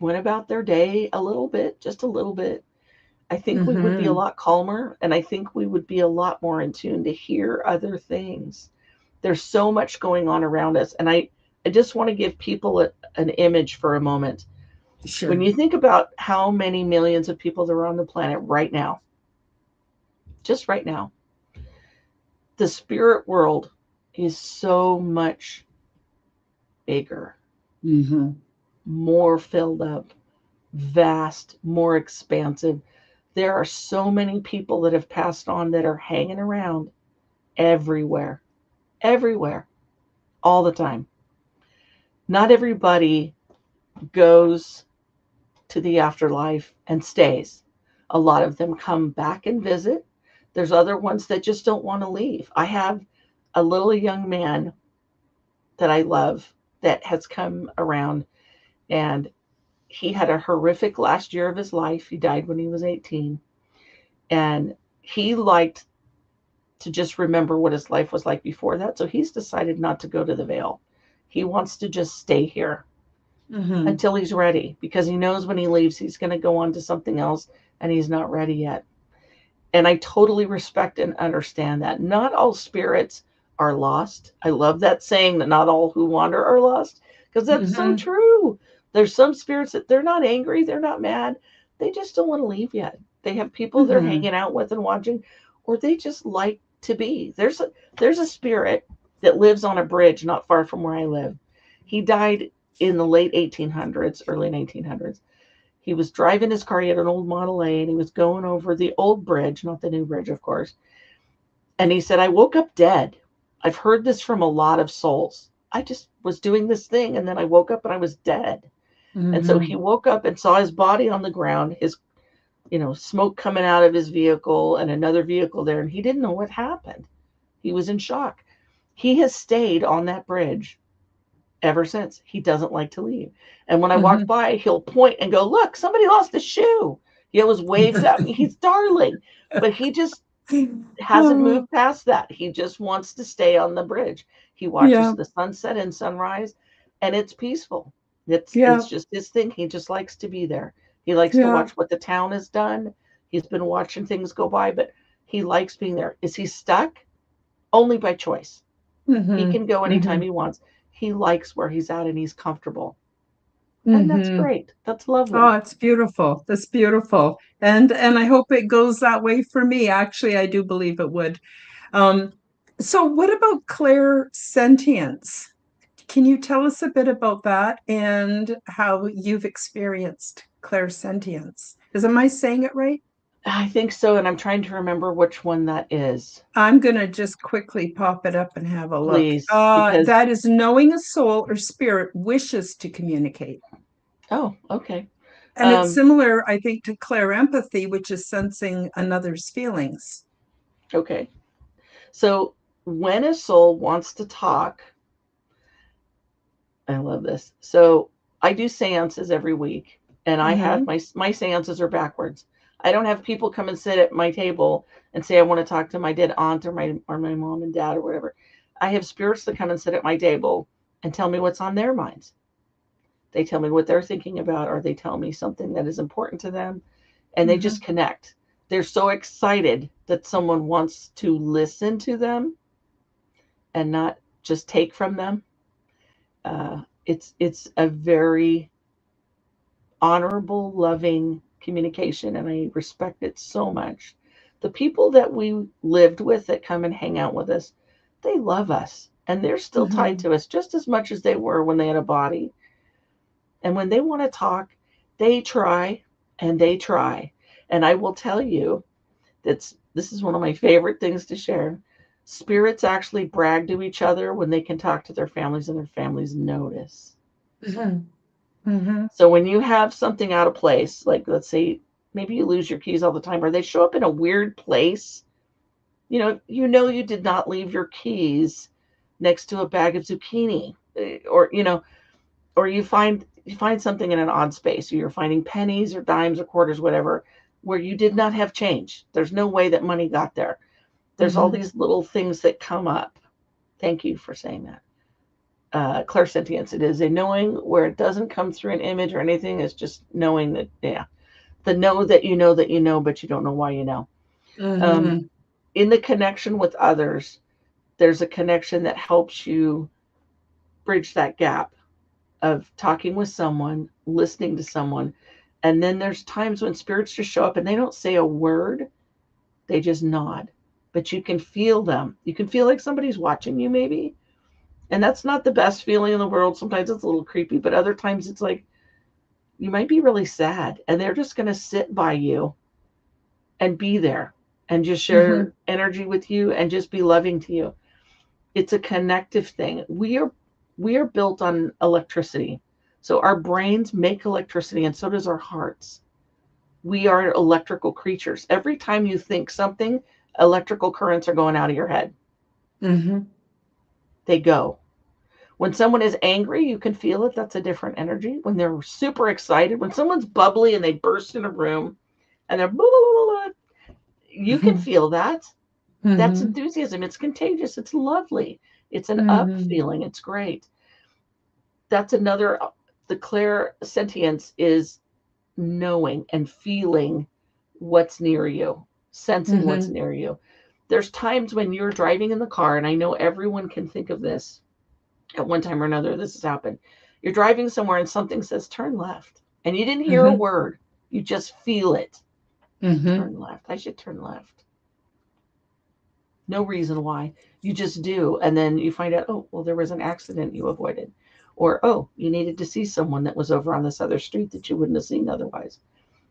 went about their day a little bit, just a little bit, I think we would be a Hmm. lot calmer and I think we would be a lot more in tune to hear other things. There's so much going on around us. And I just want to give people an image for a moment. When Sure. you think about how many millions of people there are on the planet right now, just right now, the spirit world is so much bigger, Hmm. more filled up, vast, more expansive. There are so many people that have passed on that are hanging around everywhere, everywhere, all the time. Not everybody goes to the afterlife and stays. A lot of them come back and visit. There's other ones that just don't want to leave. I have a little young man that I love that has come around and he had a horrific last year of his life. He died when he was 18. And he liked to just remember what his life was like before that. So he's decided not to go to the veil. He wants to just stay here Hmm. until he's ready because he knows when he leaves, he's going to go on to something else and he's not ready yet. And I totally respect and understand that. Not all spirits are lost. I love that saying that not all who wander are lost because that's so Hmm. true. There's some spirits that they're not angry, they're not mad, they just don't want to leave yet. They have people they're Hmm. hanging out with and watching, or they just like to be. There's a spirit that lives on a bridge not far from where I live. He died in the late 1800s, early 1900s. He was driving his car. He had an old Model A, and he was going over the old bridge, not the new bridge, of course. And he said, I woke up dead. I've heard this from a lot of souls. I just was doing this thing, and then I woke up and I was dead. And so he Hmm. woke up and saw his body on the ground, his, smoke coming out of his vehicle and another vehicle there, and he didn't know what happened. He was in shock. He has stayed on that bridge ever since. He doesn't like to leave. And when I walk Hmm. by, he'll point and go, look, somebody lost a shoe. He always waves at me. He's darling. But he just hasn't Oh, moved past that. He just wants to stay on the bridge. He watches yeah, the sunset and sunrise, and it's peaceful. It's yeah, just his thing. He just likes to be there. He likes to yeah, watch what the town has done. He's been watching things go by, but he likes being there. Is he stuck? Only by choice. He hmm, can go anytime hmm, he wants. He likes where he's at and he's comfortable. And that's hmm. great. That's lovely. Oh, it's beautiful. That's beautiful. And I hope it goes that way for me. Actually, I do believe it would. Um, so what about clairsentience? Can you tell us a bit about that and how you've experienced clairsentience? Am I saying it right? I think so. And I'm trying to remember which one that is. I'm going to just quickly pop it up and have a look. Please, because, That is knowing a soul or spirit wishes to communicate. oh, okay. And it's Um, similar, I think, to clairempathy, which is sensing another's feelings. okay. So when a soul wants to talk, I love this. So I do seances every week, and I have Mm-hmm. my seances are backwards. I don't have people come and sit at my table and say I want to talk to my dead aunt or my mom and dad or whatever. I have spirits that come and sit at my table and tell me what's on their minds. They tell me what they're thinking about, or they tell me something that is important to them, and they Mm-hmm. just connect. They're so excited that someone wants to listen to them and not just take from them. It's a very honorable, loving communication, and I respect it so much. The people that we lived with that come and hang out with us, they love us, and they're still tied Mm-hmm. to us just as much as they were when they had a body. And when they want to talk, they try and they try. And I will tell you that this is one of my favorite things to share. Spirits actually brag to each other when they can talk to their families and their families notice. Mm-hmm. Mm-hmm. So when you have something out of place, like let's say maybe you lose your keys all the time, or they show up in a weird place, you know you did not leave your keys next to a bag of zucchini, or you find something in an odd space, or you're finding pennies or dimes or quarters, whatever, where you did not have change. There's no way that money got there. There's all Mm-hmm. these little things that come up. Thank you for saying that. Clairsentience. It is a knowing where it doesn't come through an image or anything. It's just knowing that, yeah, the know that you know, but you don't know why you know. Um, Mm-hmm. in the connection with others, there's a connection that helps you bridge that gap of talking with someone, listening to someone. And then there's times when spirits just show up and they don't say a word, they just nod. But you can feel them. You can feel like somebody's watching you, maybe. And that's not the best feeling in the world. Sometimes it's a little creepy, but other times it's like you might be really sad and they're just going to sit by you and be there and just Mm-hmm. share energy with you and just be loving to you. It's a connective thing. We are built on electricity. So our brains make electricity and so does our hearts. We are electrical creatures. Every time you think something, electrical currents are going out of your head. Mm-hmm. They go. When someone is angry, you can feel it. That's a different energy. When they're super excited, when someone's bubbly and they burst in a room and they're blah, blah, blah, blah, you can Mm-hmm. feel that. That's Mm-hmm. enthusiasm. It's contagious. It's lovely. It's an up Mm-hmm. feeling. It's great. That's another, the clair sentience is knowing and feeling what's near you, sensing what's Mm-hmm. near you. There's times when you're driving in the car, and I know everyone can think of this at one time or another. This has happened. You're driving somewhere and something says turn left, and you didn't hear a Mm-hmm. word. You just feel it. Mm-hmm. Turn left. I should turn left. No reason why. You just do. And then you find out, oh, well, there was an accident you avoided. Or, oh, you needed to see someone that was over on this other street that you wouldn't have seen otherwise.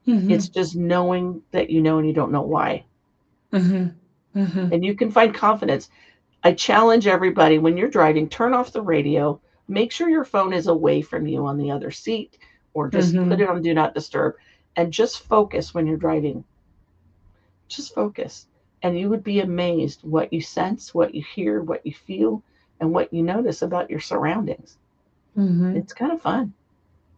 Mm-hmm. It's just knowing that you know and you don't know why. Mm-hmm. Mm-hmm. And you can find confidence. I challenge everybody when you're driving, turn off the radio, make sure your phone is away from you on the other seat, or just put Mm-hmm. it on do not disturb, and just focus when you're driving. Just focus. And you would be amazed what you sense, what you hear, what you feel, and what you notice about your surroundings. Mm-hmm. It's kind of fun.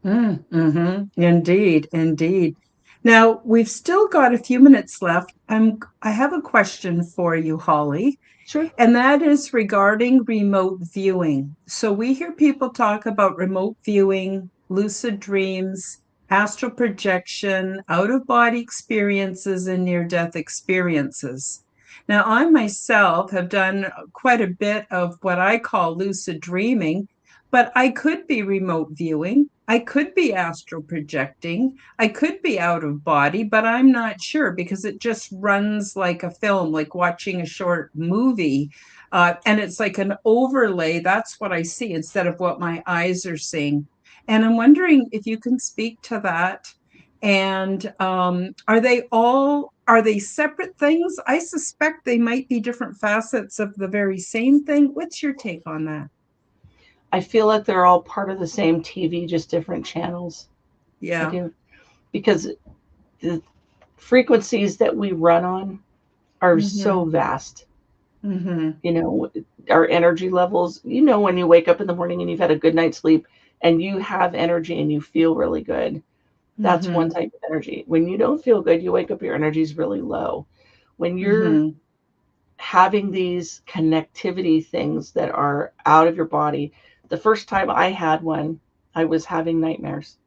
Mm-hmm. Indeed, indeed. Now, we've still got a few minutes left. I have a question for you, Holly. Sure. And that is regarding remote viewing. So we hear people talk about remote viewing, lucid dreams, astral projection, out of body experiences, and near death experiences. Now, I myself have done quite a bit of what I call lucid dreaming, but I could be remote viewing. I could be astral projecting. I could be out of body, but I'm not sure because it just runs like a film, like watching a short movie, and it's like an overlay. That's what I see instead of what my eyes are seeing. And I'm wondering if you can speak to that. And are they separate things? I suspect they might be different facets of the very same thing. What's your take on that? I feel like they're all part of the same TV, just different channels. I Yeah. do. Because the frequencies that we run on are Mm-hmm. so vast. Mhm. You know, our energy levels, you know, when you wake up in the morning and you've had a good night's sleep and you have energy and you feel really good, that's one Mhm. type of energy. When you don't feel good, you wake up, your energy is really low. When you're Mhm. having these connectivity things that are out of your body, the first time I had one, I was having nightmares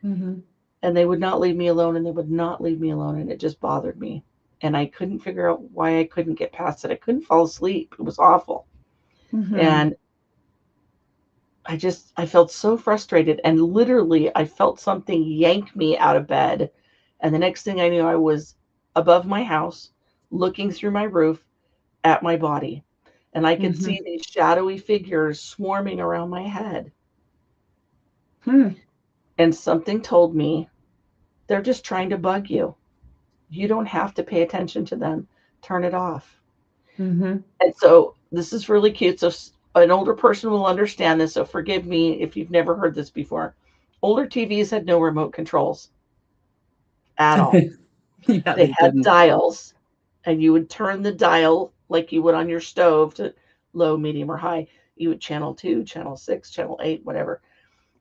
Mhm. and they would not leave me alone and they would not leave me alone. And it just bothered me. And I couldn't figure out why I couldn't get past it. I couldn't fall asleep. It was awful. Mhm. And I felt so frustrated. And literally, I felt something yank me out of bed. And the next thing I knew, I was above my house, looking through my roof at my body. And I could Mhm. see these shadowy figures swarming around my head. Hmm. And something told me they're just trying to bug you. You don't have to pay attention to them. Turn it off. Mhm. And so this is really cute. So an older person will understand this. So forgive me if you've never heard this before. Older TVs had no remote controls at all. Yeah, They they had didn't. dials, and you would turn the dial like you would on your stove to low, medium, or high. You would channel 2, channel 6, channel 8, whatever.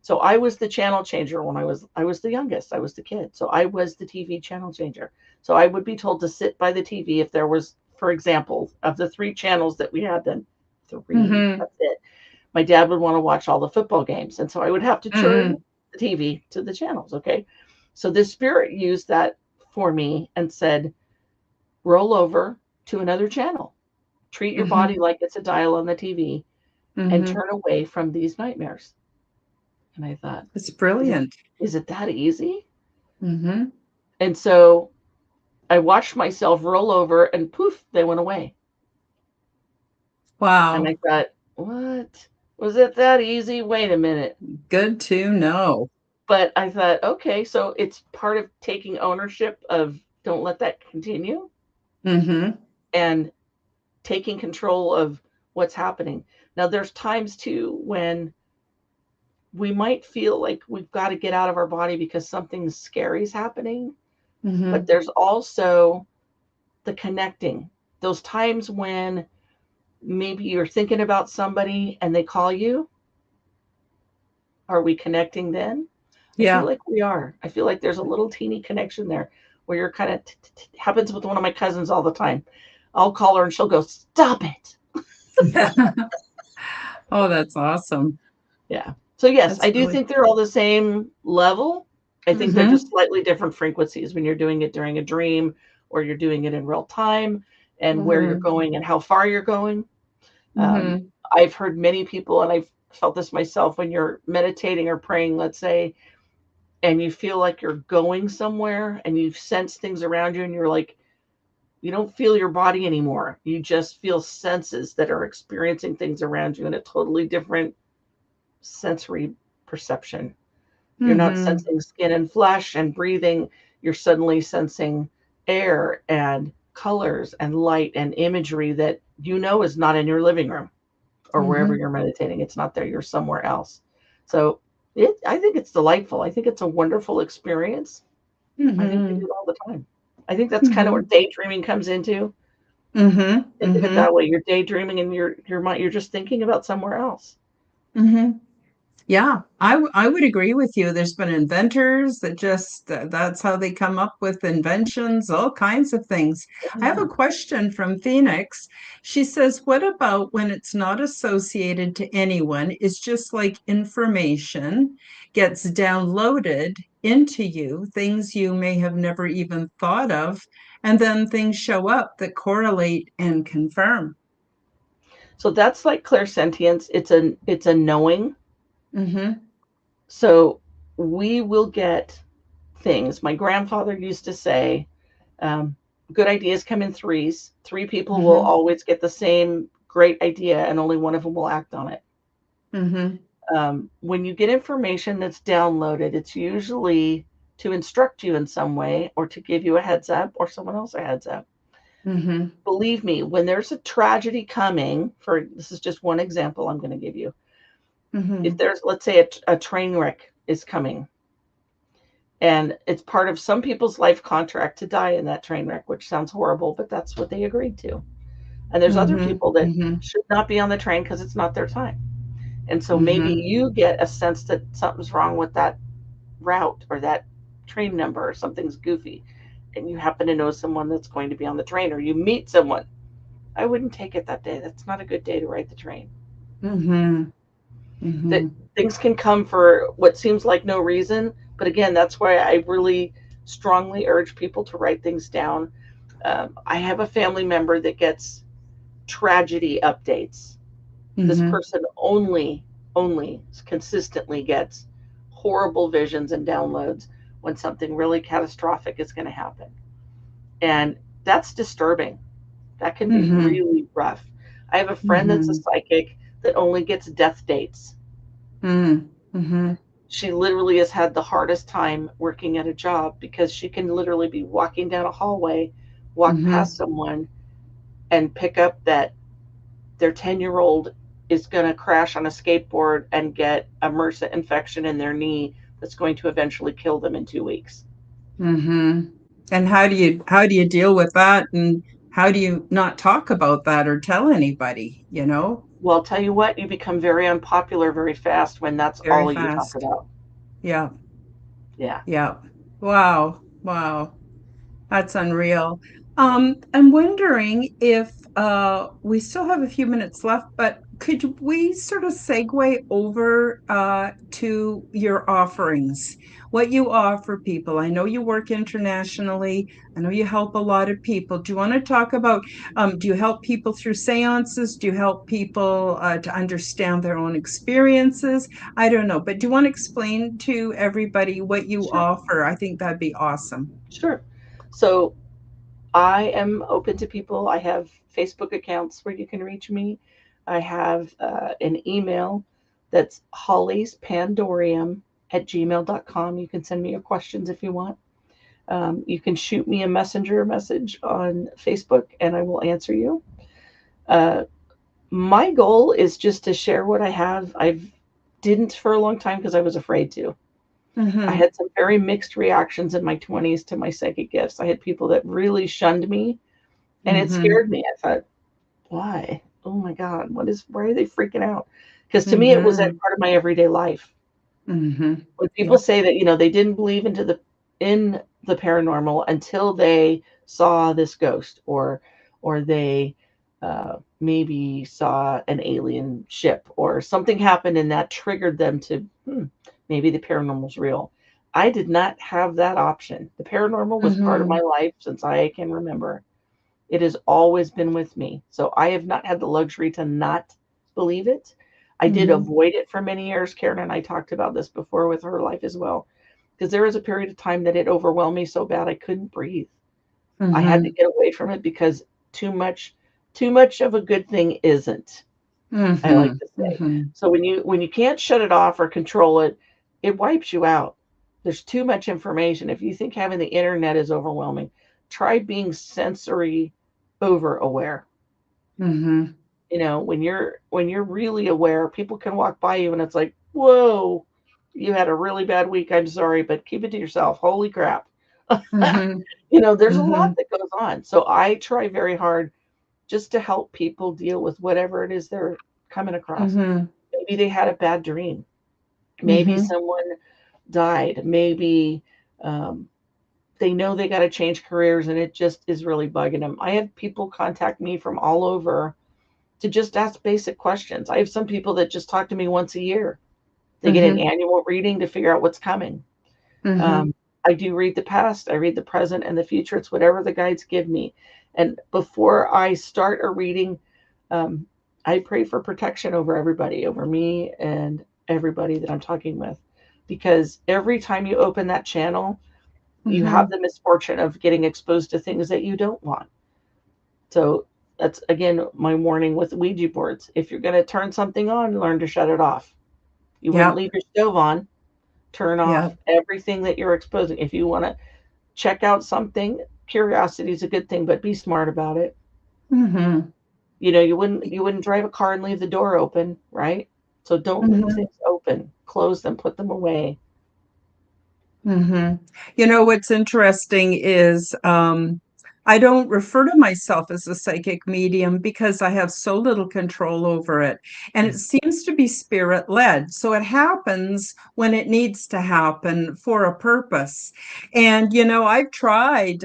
So I was the channel changer when I was the youngest. I was the kid. So I was the TV channel changer. So I would be told to sit by the TV if there was, for example, of the 3 channels that we had then, 3, Mhm. that's it. My dad would want to watch all the football games. And so I would have to turn Mhm. the TV to the channels. Okay. So this spirit used that for me and said, roll over to another channel. Treat your body Mhm. like it's a dial on the TV and Mhm. turn away from these nightmares. And I thought, It's is it brilliant. is it that easy? Mhm. And so I watched myself roll over and poof, they went away. And Wow. I thought, what? Was it that easy? Wait a minute. Good to know. But I thought, okay, so it's part of taking ownership of don't let that continue Mhm. and taking control of what's happening. Now, there's times too when we might feel like we've got to get out of our body because something scary is happening, but Mhm. there's also the connecting. Those times when maybe you're thinking about somebody and they call you. Are we connecting then? I feel Yeah. like we are. I feel like there's a little teeny connection there where you're kind of happens with one of my cousins all the time. I'll call her and she'll go, "Stop it." Oh, that's awesome. Yeah. So yes, That's I do really think they're all the same level. I think they're just Mhm. slightly different frequencies when you're doing it during a dream or you're doing it in real time and where you're Mhm. going and how far you're going. Um, Mhm. I've heard many people, and I've felt this myself when you're meditating or praying, let's say, and you feel like you're going somewhere and you sense things around you and you're like, you don't feel your body anymore. You just feel senses that are experiencing things around you in a totally different sensory perception. You're not Mhm. sensing skin and flesh and breathing. You're suddenly sensing air and colors and light and imagery that you know is not in your living room or wherever Mhm. you're meditating. It's not there. You're somewhere else. So I think it's delightful. I think it's a wonderful experience. I think we do Mhm. it all the time. I think that's kind of where Mhm. daydreaming comes into. Mhm. Think of it Mhm. that way. You're daydreaming and your mind, you're just thinking about somewhere else. Mhm. Yeah, I would agree with you. There's been inventors that just that's how they come up with inventions, all kinds of things. I have a Yeah. question from Phoenix. She says, "What about when it's not associated to anyone? It's just like information gets downloaded into you, things you may have never even thought of, and then things show up that correlate and confirm." So that's like clairsentience. It's a knowing. Mm-hmm. So we will get things. My grandfather used to say, um, good ideas come in threes. 3 people will Mm-hmm. always get the same great idea, and only one of them will act on it. Mm-hmm. When you get information that's downloaded, it's usually to instruct you in some way or to give you a heads up or someone else a heads up. Mm-hmm. Believe me, when there's a tragedy coming, for this is just one example I'm going to give you. If Mm-hmm. there's, let's say, a train wreck is coming, and it's part of some people's life contract to die in that train wreck, which sounds horrible, but that's what they agreed to. And there's other Mhm. people that Mhm. should not be on the train because it's not their time. And so maybe Mhm. you get a sense that something's wrong with that route or that train number or something's goofy, and you happen to know someone that's going to be on the train, or you meet someone. I wouldn't take it that day. That's not a good day to ride the train. Mhm. That Mhm. things can come for what seems like no reason, but again, that's why I really strongly urge people to write things down. I have a family member that gets tragedy updates. This Mhm. person only consistently gets horrible visions and downloads when something really catastrophic is going to happen. And that's disturbing. That can be Mhm. really rough. I have a friend that's a Mhm. psychic that only gets death dates. Mhm. Mhm. She literally has had the hardest time working at a job because she can literally be walking down a hallway, walk past Mhm. someone, and pick up that their 10-year-old is going to crash on a skateboard and get a MRSA infection in their knee that's going to eventually kill them in 2 weeks. Mhm. And how do you deal with that, and how do you not talk about that or tell anybody, you know? Well, I'll tell you what, you become very unpopular very fast when that's Very all you talk fast. about. Yeah. Yeah, Yeah. Wow. Wow. That's unreal. I'm wondering if we still have a few minutes left, but could we sort of segue over to your offerings, what you offer people? I know you work internationally. I know you help a lot of people. Do you want to talk about, do you help people through seances? Do you help people to understand their own experiences? I don't know, but do you want to explain to everybody what you sure, offer? I think that'd be awesome. sure. So I am open to people. I have Facebook accounts where you can reach me. I have an email that's hollyspandorium@gmail.com. You can send me your questions if you want. You can shoot me a messenger message on Facebook and I will answer you. Uh, my goal is just to share what I have. I didn't for a long time because I was afraid to. I Mm-hmm. had some very mixed reactions in my 20s to my psychic gifts. I had people that really shunned me and it Mm-hmm. scared me. I thought, why? Oh my God, why are they freaking out? Because to me, it was that Mm-hmm. part of my everyday life. Mm-hmm. When people Yep. say that, they didn't believe in the paranormal until they saw this ghost or they maybe saw an alien ship or something happened and that triggered them to maybe the paranormal's real. I did not have that option. The paranormal was part of Mm-hmm. my life since I can remember. It has always been with me. So I have not had the luxury to not believe it. I did Mm-hmm. avoid it for many years. Karen and I talked about this before with her life as well. Because there was a period of time that it overwhelmed me so bad I couldn't breathe. I had to Mm-hmm. get away from it because too much too much of a good thing isn't, I like Mm-hmm. to say. Mm-hmm. So when you can't shut it off or control it, it wipes you out. There's too much information. If you think having the internet is overwhelming, try being sensory over aware. Mm-hmm. When you're really aware, people can walk by you and it's like, whoa, you had a really bad week. I'm sorry, but keep it to yourself. Holy crap. Mm-hmm. There's a lot Mm-hmm. that goes on. So I try very hard just to help people deal with whatever it is they're coming across. Mm-hmm. Maybe they had a bad dream. Maybe Mm-hmm. someone died. Maybe um, they know they got to change careers and it just is really bugging them. I have people contact me from all over to just ask basic questions. I have some people that just talk to me once a year. They get an Mm-hmm. annual reading to figure out what's coming. Mm-hmm. Um, I do read the past, I read the present and the future. It's whatever the guides give me. And before I start a reading, um, I pray for protection over everybody, over me and everybody that I'm talking with. Because every time you open that channel, you have Mm-hmm. the misfortune of getting exposed to things that you don't want. So that's again my warning with Ouija boards. If you're going to turn something on, learn to shut it off. You wouldn't Yep. leave your stove on. Turn off Yep. everything that you're exposing. If you want to check out something, curiosity is a good thing, but be smart about it. Mm-hmm. You wouldn't drive a car and leave the door open, right? So don't leave Mm-hmm. things open. Close them, put them away. Mm-hmm. You know, what's interesting is I don't refer to myself as a psychic medium because I have so little control over it. And it seems to be spirit led. So it happens when it needs to happen for a purpose. And, I've tried,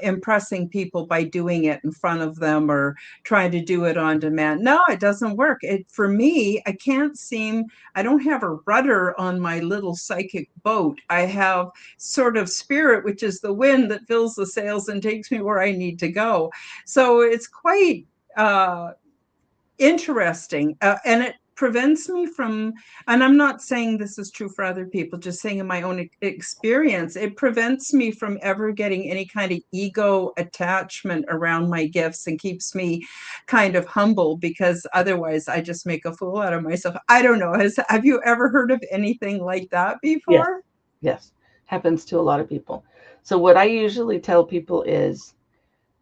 impressing people by doing it in front of them or trying to do it on demand. No, it doesn't work. For me, I don't have a rudder on my little psychic boat. I have sort of spirit, which is the wind that fills the sails and takes me where I need to go. So it's quite uh, interesting. And it prevents me from, and I'm not saying this is true for other people, just saying in my own experience, it prevents me from ever getting any kind of ego attachment around my gifts and keeps me kind of humble because otherwise I just make a fool out of myself. I don't know. Have you ever heard of anything like that Yes, before? yes, happens to a lot of people. So what I usually tell people is,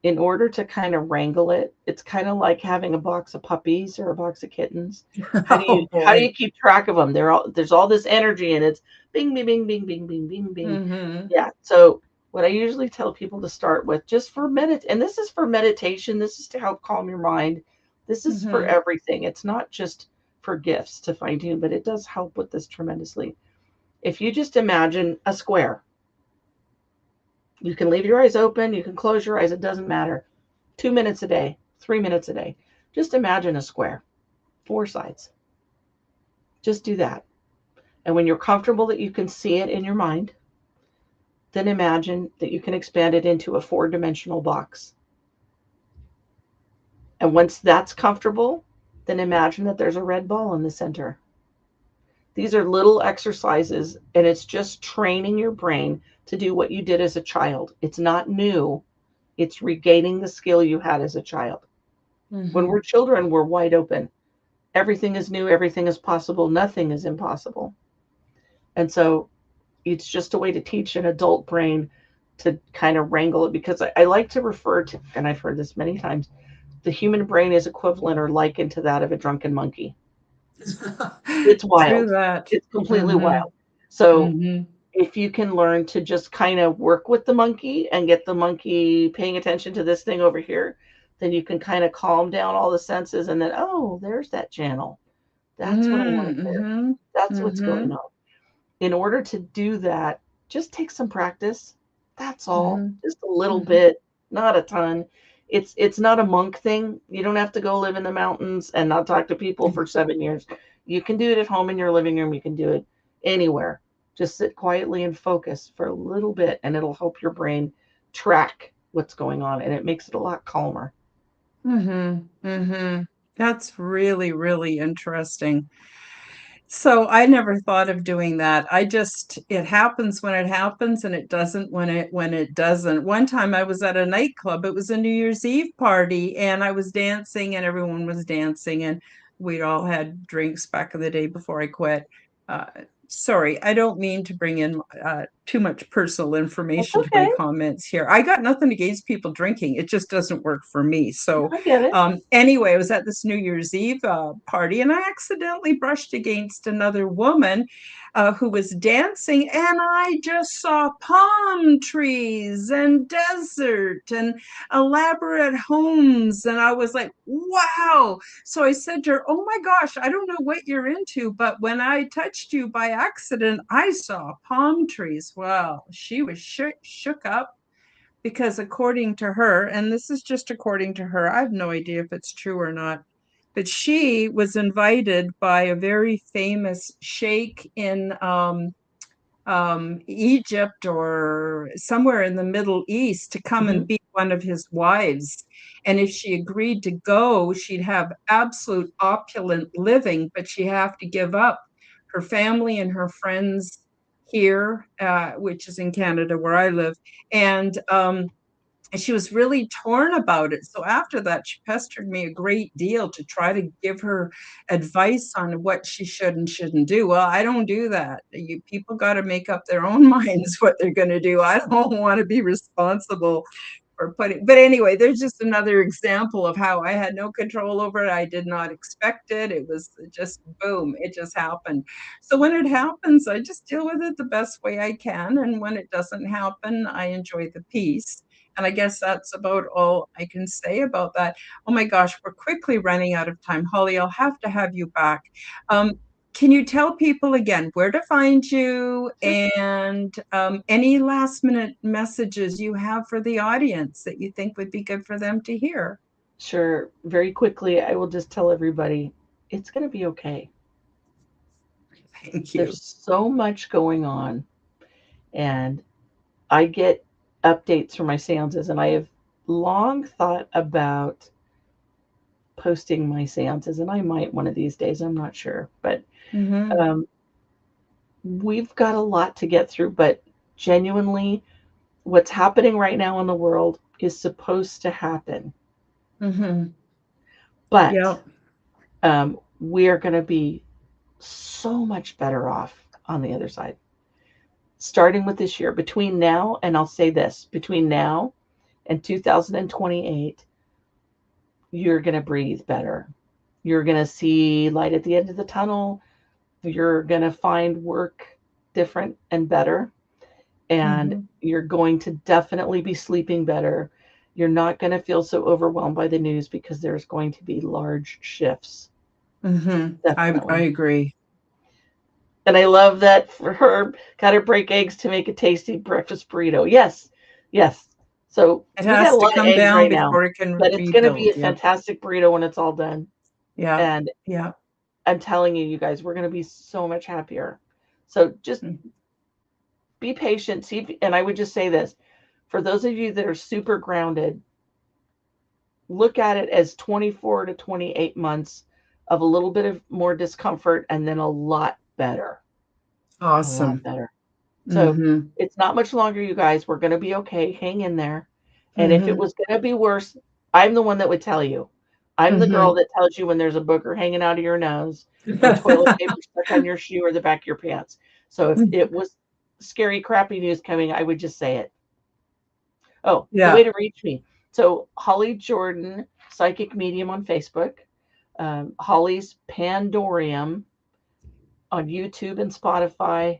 in order to kind of wrangle it, it's kind of like having a box of puppies or a box of kittens. Oh How do you boy. keep track of them? There's all this energy and it's bing bing bing bing bing bing bing bing. Mm-hmm. Yeah. So what I usually tell people to start with, just for and this is for meditation, this is to help calm your mind. This is for Mm-hmm. everything. It's not just for gifts to fine tune, but it does help with this tremendously. If you just imagine a square, you can leave your eyes open, you can close your eyes, it doesn't matter. 2 minutes a day, 3 minutes a day. Just imagine a square, four sides. Just do that. And when you're comfortable that you can see it in your mind, then imagine that you can expand it into a four-dimensional box. And once that's comfortable, then imagine that there's a red ball in the center. These are little exercises, and it's just training your brain to do what you did as a child. It's not new, it's regaining the skill you had as a child. When Mm-hmm. we're children, we're wide open. Everything is new, everything is possible, nothing is impossible. And so it's just a way to teach an adult brain to kind of wrangle it, because I like to refer to, and I've heard this many times, the human brain is equivalent or likened to that of a drunken monkey. It's True wild. that. It's completely Mm-hmm. wild. So Mm-hmm. if you can learn to just kind of work with the monkey and get the monkey paying attention to this thing over here, then you can kind of calm down all the senses and then, oh, there's that channel. That's what I want to hear. Mm-hmm. That's what's Mm-hmm. going on. In order to do that, just take some practice. That's all. Mm-hmm. Just a little Mm-hmm. bit, not a ton. It's not a monk thing. You don't have to go live in the mountains and not talk to people for 7 years. You can do it at home in your living room. You can do it anywhere. Just sit quietly and focus for a little bit, and it'll help your brain track what's going on, and it makes it a lot calmer. Mm-hmm. Mm-hmm. That's really, really interesting. So I never thought of doing that. It happens when it happens and it doesn't when it doesn't. One time I was at a nightclub. It was a New Year's Eve party and I was dancing and everyone was dancing and we'd all had drinks back in the day before I quit. Uh, Sorry, I don't mean to bring in too much personal That's information to my okay. comments here. I got nothing against people drinking. It just doesn't work for me. So I get it. anyway, I was at this New Year's Eve party and I accidentally brushed against another woman who was dancing, and I just saw palm trees and desert and elaborate homes. And I was like, wow. So I said to her, oh my gosh, I don't know what you're into, but when I touched you by accident, I saw palm trees. Well, she was shook up because according to her, and this is just according to her, I have no idea if it's true or not, but she was invited by a very famous sheikh in Egypt or somewhere in the Middle East to come Hmm. and be one of his wives. And if she agreed to go, she'd have absolute opulent living, but she'd have to give up her family and her friends here, which is in Canada where I live. And she was really torn about it. So after that, she pestered me a great deal to try to give her advice on what she should and shouldn't do. Well, I don't do that. People got to make up their own minds what they're going to do. I don't want to be responsible for putting. But anyway, there's just another example of how I had no control over it. I did not expect it. It was just boom. It just happened. So when it happens, I just deal with it the best way I can. And when it doesn't happen, I enjoy the peace And I guess that's about all I can say about that. Oh my gosh, we're quickly running out of time. Holly, I'll have to have you back. Um, can you tell people again where to find you Sure. and any last minute messages you have for the audience that you think would be good for them to hear? Sure. Very quickly, I will just tell everybody it's going to be okay. Thank you. There's so much going on, and I get updates from my seances, and I have long thought about posting my seances, and I might one of these days. I'm not sure, but Mm-hmm. um, we've got a lot to get through. But genuinely, what's happening right now in the world is supposed to happen, Mm-hmm. but Yeah. we are going to be so much better off on the other side. Starting with this year, between now and I'll say this, between now and 2028, you're going to breathe better. You're going to see light at the end of the tunnel. You're going to find work different and better. And Mm-hmm. you're going to definitely be sleeping better. You're not going to feel so overwhelmed by the news because there's going to be large shifts. Mm-hmm. I Definitely. agree. And I love that for her, got to break eggs to make a tasty breakfast burrito. Yes, yes. So It we got has a to lot of come eggs down right now, before it can but it's going to be rebuild. a Yeah. fantastic burrito when it's all done. Yeah. And Yeah. I'm telling you, you guys, we're going to be so much happier. So just Mm-hmm. be patient. See, and I would just say this for those of you that are super grounded, look at it as 24 to 28 months of a little bit of more discomfort and then a lot Awesome. better. So Mm-hmm. it's not much longer, you guys. We're going to be okay. Hang in there. And if it Mm-hmm. was going to be worse, I'm the one that would tell you. I'm the girl Mm-hmm. that tells you when there's a booger hanging out of your nose or toilet paper stuck on your shoe or the back of your pants. So if it was scary, crappy news coming, I would just say it. Oh, the way Yeah. to reach me. So Holly Jordan, Psychic Medium on Facebook, Holly's Pandorium on YouTube and Spotify,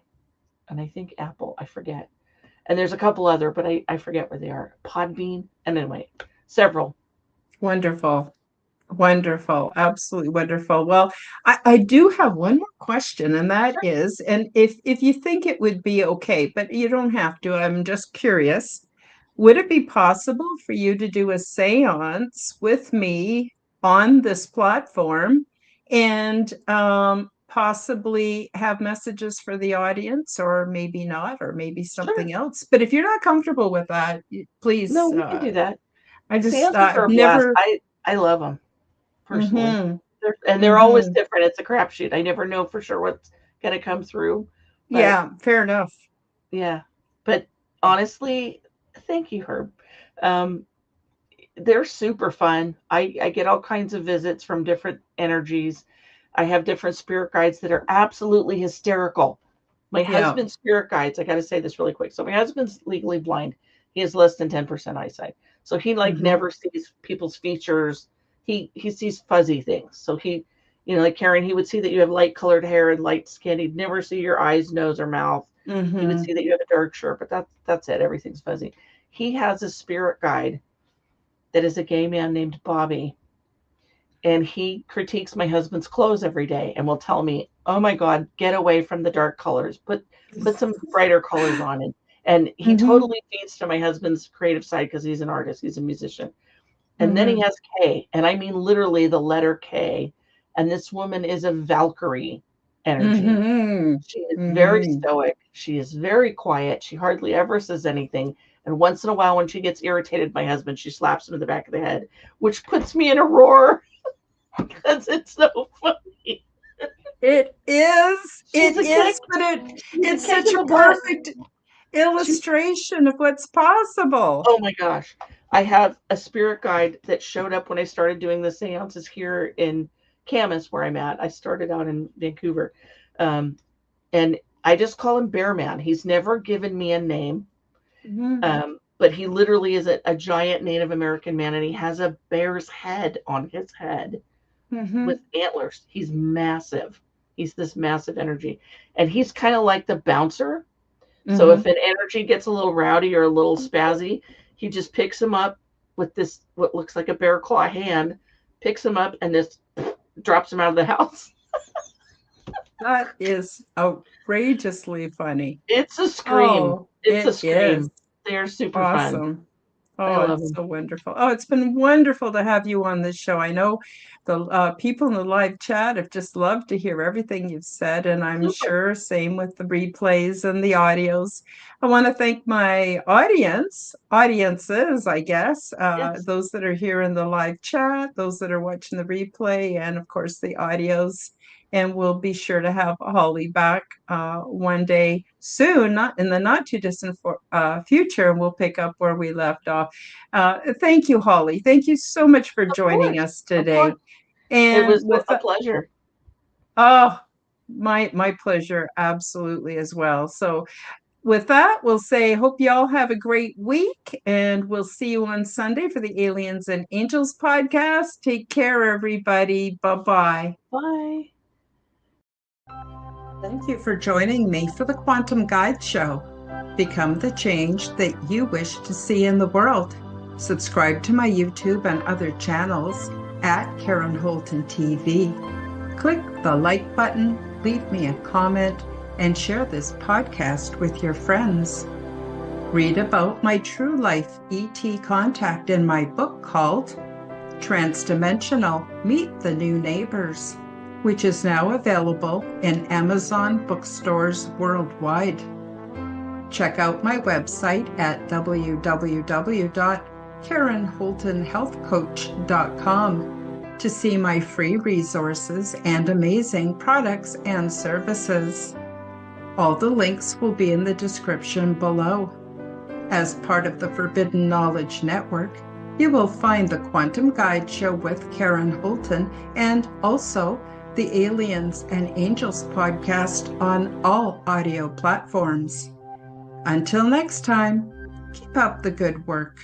and I think Apple. I forget. And there's a couple other, but I forget where they are. Podbean, and anyway, several. Wonderful. Wonderful. Absolutely wonderful. Well, I do have one more question, and that Sure, is, and if you think it would be okay, but you don't have to, I'm just curious, would it be possible for you to do a seance with me on this platform and possibly have messages for the audience, or maybe not, or maybe sure. something else? But if you're not comfortable with that, No, please, we can do that. I just, Seances are I've a blast. never. I love them personally. Mm-hmm. They're always Mm-hmm. different. It's a crapshoot. I never know for sure what's gonna come through, but Yeah, fair enough. yeah. But honestly, thank you, Herb. Um, they're super fun. I get all kinds of visits from different energies. I have different spirit guides that are absolutely hysterical. My Yeah. husband's spirit guides, I got to say this really quick. So my husband's legally blind. He has less than 10% eyesight. So he like Mm-hmm. never sees people's features. He sees fuzzy things. So he, like Karen, he would see that you have light colored hair and light skin. He'd never see your eyes, nose, or mouth. He would Mm-hmm. see that you have a dark shirt, but that's it. Everything's fuzzy. He has a spirit guide that is a gay man named Bobby, and he critiques my husband's clothes every day and will tell me, "Oh my God, get away from the dark colors. Put some brighter colors on." And he Mm-hmm. totally feeds to my husband's creative side because he's an artist, he's a musician. And then he Mm-hmm. has K, and I mean literally the letter K. And this woman is a Valkyrie energy. Mm-hmm. She is very Mm-hmm. stoic. She is very quiet. She hardly ever says anything. And once in a while, when she gets irritated, my husband, she slaps him in the back of the head, which puts me in a roar because it's so funny. It is. She's It a kick. is, but She's a it's kick such in a the butt. perfect She's illustration of what's possible. Oh my gosh. I have a spirit guide that showed up when I started doing the seances here in Camas, where I'm at. I started out in Vancouver. Um, and I just call him Bear Man. He's never given me a name. Mm-hmm. But he literally is a giant Native American man, and he has a bear's head on his head with Mm-hmm. antlers. He's massive. He's this massive energy. And he's kind of like the bouncer. So if Mm-hmm. an energy gets a little rowdy or a little spazzy, He just picks him up with this, what looks like a bear claw hand, picks him up and just drops him out of the house. That is outrageously funny. It's a scream. Oh, It's a it is scream. They're super fun. awesome. I Oh, love it's them. so wonderful. Oh, it's been wonderful to have you on this show. I know the people in the live chat have just loved to hear everything you've said, and I'm Super. sure same with the replays and the audios. I want to thank my audiences, I guess, Yes. those that are here in the live chat, those that are watching the replay, and of course the audios. And we'll be sure to have Holly back one day soon, not in the not too distant future, and we'll pick up where we left off. Thank you, Holly. Thank you so much for Of joining course. us Of course. today. It And was with a that, pleasure. oh, my pleasure, absolutely as well. So with that, we'll say, hope you all have a great week, and we'll see you on Sunday for the Aliens and Angels podcast. Take care, everybody. Bye-bye. Bye. Thank you for joining me for the Quantum Guide Show. Become the change that you wish to see in the world. Subscribe to my YouTube and other channels at Karen Holton TV. Click the like button, leave me a comment, and share this podcast with your friends. Read about my true life ET contact in my book called Transdimensional: Meet the New Neighbors, which is now available in Amazon bookstores worldwide. Check out my website at www.karenholtonhealthcoach.com to see my free resources and amazing products and services. All the links will be in the description below. As part of the Forbidden Knowledge Network, you will find the Quantum Guide Show with Karen Holton and also the Aliens and Angels podcast on all audio platforms. Until next time, keep up the good work.